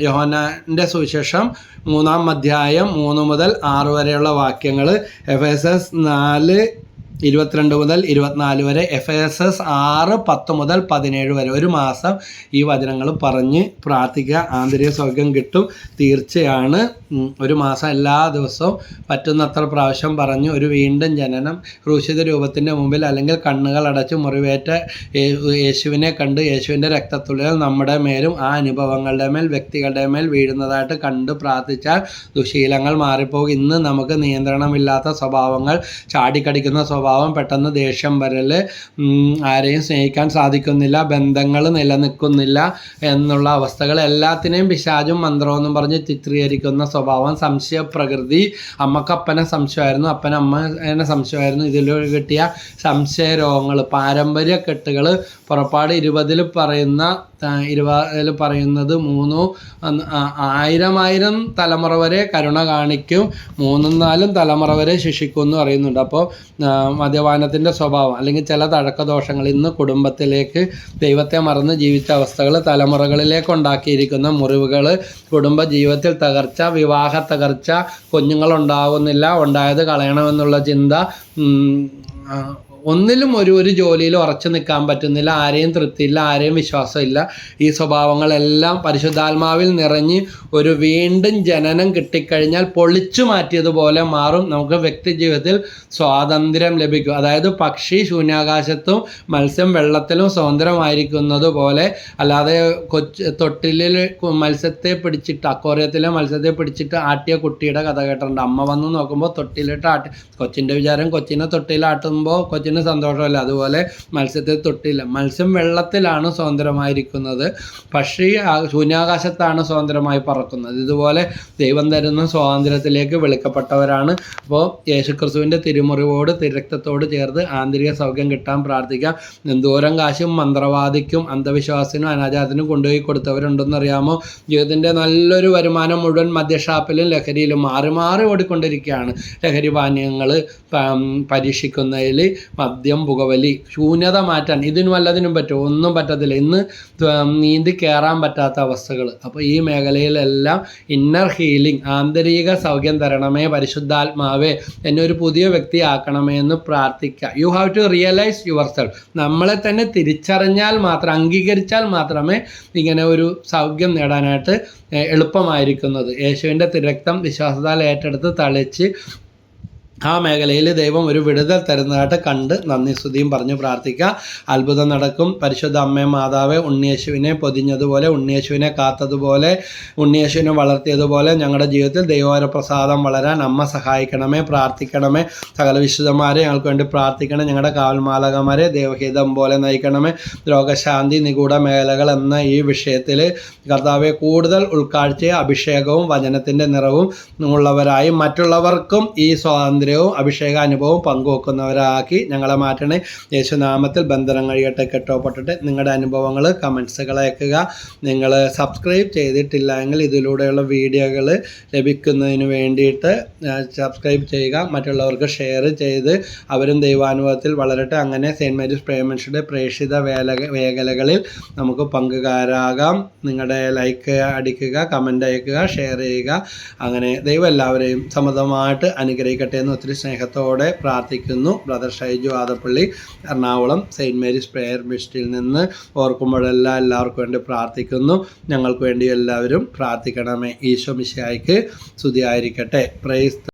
യോഹന്നാൻ്റെ സുവിശേഷം 3-ാം അധ്യായം 3 മുതൽ 6 വരെയുള്ള വാക്യങ്ങൾ, എഫേസസ് 4:22 മുതൽ 24 വരെ, എഫേസസ് 6:10 മുതൽ 17 വരെ. ഒരു മാസം ഈ വചനങ്ങൾ പറഞ്ഞ് പ്രാർത്ഥിക്കുക, ആന്തരിക സൗഖ്യം കിട്ടും തീർച്ചയാണ്. ഒരു മാസം എല്ലാ ദിവസവും പറ്റുന്നത്ര പ്രാവശ്യം പറഞ്ഞ് ഒരു വീണ്ടും ജനനം, ക്രൂശിത രൂപത്തിൻ്റെ മുമ്പിൽ അല്ലെങ്കിൽ കണ്ണുകൾ അടച്ച് മുറിവേറ്റ യേശുവിനെ കണ്ട് യേശുവിൻ്റെ രക്തത്തുള്ളികൾ നമ്മുടെ മേലും ആ അനുഭവങ്ങളുടെ മേൽ, വ്യക്തികളുടെ മേൽ വീഴുന്നതായിട്ട് കണ്ട് പ്രാർത്ഥിച്ചാൽ ദുശീലങ്ങൾ മാറിപ്പോകും. ഇന്ന് നമുക്ക് നിയന്ത്രണമില്ലാത്ത സ്വഭാവങ്ങൾ, ചാടിക്കടിക്കുന്ന സ്വഭാവം, സ്വഭാവം, പെട്ടെന്ന് ദേഷ്യം വരൽ, ആരെയും സ്നേഹിക്കാൻ സാധിക്കുന്നില്ല, ബന്ധങ്ങൾ നിലനിൽക്കുന്നില്ല എന്നുള്ള അവസ്ഥകൾ, എല്ലാത്തിനെയും പിശാചും മന്ത്രമെന്നും പറഞ്ഞ് ചിത്രീകരിക്കുന്ന സ്വഭാവം, സംശയപ്രകൃതി, അമ്മക്കപ്പനെ സംശയമായിരുന്നു, അപ്പൻ അമ്മേനെ സംശയമായിരുന്നു, ഇതിലൂടെ കിട്ടിയ സംശയ രോഗങ്ങൾ, പാരമ്പര്യ കെട്ടുകൾ, പുറപ്പാട് 20 പറയുന്നത് 1000 തലമുറ വരെ കരുണ കാണിക്കും, 3-4 തലമുറ വരെ ശിക്ഷിക്കും എന്ന് പറയുന്നുണ്ട്. അപ്പോൾ മദ്യപാനത്തിൻ്റെ സ്വഭാവം അല്ലെങ്കിൽ ചില തഴക്കദോഷങ്ങൾ ഇന്ന് കുടുംബത്തിലേക്ക് ദൈവത്തെ മറന്ന് ജീവിച്ച അവസ്ഥകൾ, തലമുറകളിലേക്ക് ഉണ്ടാക്കിയിരിക്കുന്ന മുറിവുകൾ, കുടുംബ ജീവിതത്തിൽ തകർച്ച, വിവാഹ തകർച്ച, കുഞ്ഞുങ്ങളുണ്ടാകുന്നില്ല, ഉണ്ടായത് കളയണമെന്നുള്ള ചിന്ത, ഒന്നിലും ഒരു ജോലിയിൽ ഉറച്ചു നിൽക്കാൻ പറ്റുന്നില്ല, ആരെയും തൃപ്തിയില്ല, ആരെയും വിശ്വാസമില്ല. ഈ സ്വഭാവങ്ങളെല്ലാം പരിശുദ്ധാത്മാവിൽ നിറഞ്ഞ് ഒരു വീണ്ടും ജനനം കിട്ടിക്കഴിഞ്ഞാൽ പൊളിച്ചു മാറ്റിയതുപോലെ മാറും. നമുക്ക് വ്യക്തി ജീവിതത്തിൽ സ്വാതന്ത്ര്യം ലഭിക്കും. അതായത് പക്ഷി ശൂന്യാകാശത്തും മത്സ്യം വെള്ളത്തിലും സ്വതന്ത്രമായിരിക്കുന്നത് പോലെ, അല്ലാതെ തൊട്ടിലിൽ മത്സ്യത്തെ പിടിച്ചിട്ട്, അക്വേറിയത്തിലെ മത്സ്യത്തെ പിടിച്ചിട്ട് ആട്ടിയ കുട്ടിയുടെ കഥ കേട്ടിട്ടുണ്ട്. അമ്മ വന്ന് നോക്കുമ്പോൾ തൊട്ടിലിട്ട് കൊച്ചിൻ്റെ വിചാരം കൊച്ചിനെ തൊട്ടിലാട്ടുമ്പോൾ കൊച്ചിന് സന്തോഷമല്ല. അതുപോലെ മത്സ്യത്തെ തൊട്ടില്ല. മത്സ്യം വെള്ളത്തിലാണ് സ്വതന്ത്രമായിരിക്കുന്നത്, പക്ഷി ശൂന്യാകാശത്താണ് സ്വതന്ത്രമായി പറക്കുന്നത്. ഇതുപോലെ ദൈവം തരുന്ന സ്വാതന്ത്ര്യത്തിലേക്ക് വിളിക്കപ്പെട്ടവരാണ്. അപ്പോൾ യേശുക്രിസ്തുവിൻ്റെ തിരുമുറിവോട് തിരക്തത്തോട് ചേർത്ത് ആന്തരിക സൗഖ്യം കിട്ടാൻ പ്രാർത്ഥിക്കാം. എന്തോരം കാശും മന്ത്രവാദിക്കും അന്ധവിശ്വാസത്തിനും അനാചാരത്തിനും കൊണ്ടുപോയി കൊടുത്തവരുണ്ടെന്നറിയാമോ? ജീവിതത്തിൻ്റെ നല്ലൊരു വരുമാനം മുഴുവൻ മദ്യഷാപ്പിലും ലഹരിയിലും മാറി ഓടിക്കൊണ്ടിരിക്കുകയാണ്. ലഹരി പാനീയങ്ങൾ പരീക്ഷിക്കുന്നതിൽ, മദ്യം, പുകവലി, ശൂന്യത മാറ്റാൻ ഇതിനും വല്ലതിനും പറ്റുമോ? ഒന്നും പറ്റത്തില്ല. ഇന്ന് നീന്തി കയറാൻ പറ്റാത്ത അവസ്ഥകൾ. അപ്പോൾ ഈ മേഖലയിലെല്ലാം ഇന്നർ ഹീലിംഗ്, ആന്തരിക സൗഖ്യം തരണമേ പരിശുദ്ധാത്മാവേ, എന്നെ ഒരു പുതിയ വ്യക്തിയാക്കണമേ എന്ന് പ്രാർത്ഥിക്കുക. You have to realise yourself. നമ്മളെ തന്നെ തിരിച്ചറിഞ്ഞാൽ മാത്രം, അംഗീകരിച്ചാൽ മാത്രമേ ഇങ്ങനെ ഒരു സൗഖ്യം നേടാനായിട്ട് എളുപ്പമായിരിക്കുന്നത്. യേശുവിൻ്റെ തിരക്തം വിശ്വാസത്താൽ ഏറ്റെടുത്ത് തളിച്ച് ആ മേഖലയിൽ ദൈവം ഒരു വിടുതൽ തരുന്നതായിട്ട് കണ്ട് നന്ദി സ്തുതിയും പറഞ്ഞ് പ്രാർത്ഥിക്കുക. അത്ഭുതം നടക്കും. പരിശുദ്ധ അമ്മേ മാതാവേ, ഉണ്ണിയേശുവിനെ പൊതിഞ്ഞതുപോലെ, ഉണ്ണിയേശുവിനെ കാത്തതുപോലെ, ഉണ്ണിയേശുവിനെ വളർത്തിയതുപോലെ ഞങ്ങളുടെ ജീവിതത്തിൽ ദൈവവരപ്രസാദം വളരാൻ അമ്മ സഹായിക്കണമേ. പ്രാർത്ഥിക്കണമേ. സകല വിശുദ്ധന്മാരെ ഞങ്ങൾക്ക് വേണ്ടി പ്രാർത്ഥിക്കണം. ഞങ്ങളുടെ കാവൽമാലകന്മാരെ ദൈവഹിതം പോലെ നയിക്കണമേ. രോഗശാന്തി, നിഗൂഢ മേഖലകൾ എന്ന ഈ വിഷയത്തിൽ കർത്താവെ കൂടുതൽ ഉൾക്കാഴ്ചയും അഭിഷേകവും വചനത്തിൻ്റെ നിറവും ഉള്ളവരായി മറ്റുള്ളവർക്കും ഈ സ്വാതന്ത്ര്യം അഭിഷേക അനുഭവം പങ്കുവെക്കുന്നവരാക്കി ഞങ്ങളെ മാറ്റണേ. യേശുനാമത്തിൽ ബന്ധനം കഴിയട്ടെ, കെട്ടോപ്പെട്ടിട്ട്. നിങ്ങളുടെ അനുഭവങ്ങൾ കമൻസുകൾ അയക്കുക. നിങ്ങൾ സബ്സ്ക്രൈബ് ചെയ്തിട്ടില്ല എങ്കിൽ ഇതിലൂടെയുള്ള വീഡിയോകൾ ലഭിക്കുന്നതിന് വേണ്ടിയിട്ട് സബ്സ്ക്രൈബ് ചെയ്യുക. മറ്റുള്ളവർക്ക് ഷെയർ ചെയ്ത് അവരും ദൈവാനുഭവത്തിൽ വളരട്ടെ. അങ്ങനെ സെയിൻറ്റ് മേരീസ് പ്രേമൻസിയുടെ പ്രേക്ഷിത മേഖലകളിൽ നമുക്ക് പങ്കുകാരാകാം. നിങ്ങളുടെ ലൈക്ക് അടിക്കുക, കമൻ്റ് അയക്കുക, ഷെയർ ചെയ്യുക. അങ്ങനെ ദൈവം എല്ലാവരെയും സമൃദ്ധമായിട്ട് അനുഗ്രഹിക്കട്ടെ എന്ന് ഒത്തിരി സ്നേഹത്തോടെ പ്രാർത്ഥിക്കുന്നു. Brother Shaiju Adappally, Ernakulam Saint Mary's prayer മിനിസ്ട്രിയിൽ നിന്ന് ഓർക്കുമ്പോഴെല്ലാം എല്ലാവർക്കും വേണ്ടി പ്രാർത്ഥിക്കുന്നു. ഞങ്ങൾക്ക് വേണ്ടി എല്ലാവരും പ്രാർത്ഥിക്കണമേ. ഈശോ മിശിഹായ്ക്ക് സ്തുതിയായിരിക്കട്ടെ. പ്രൈസ്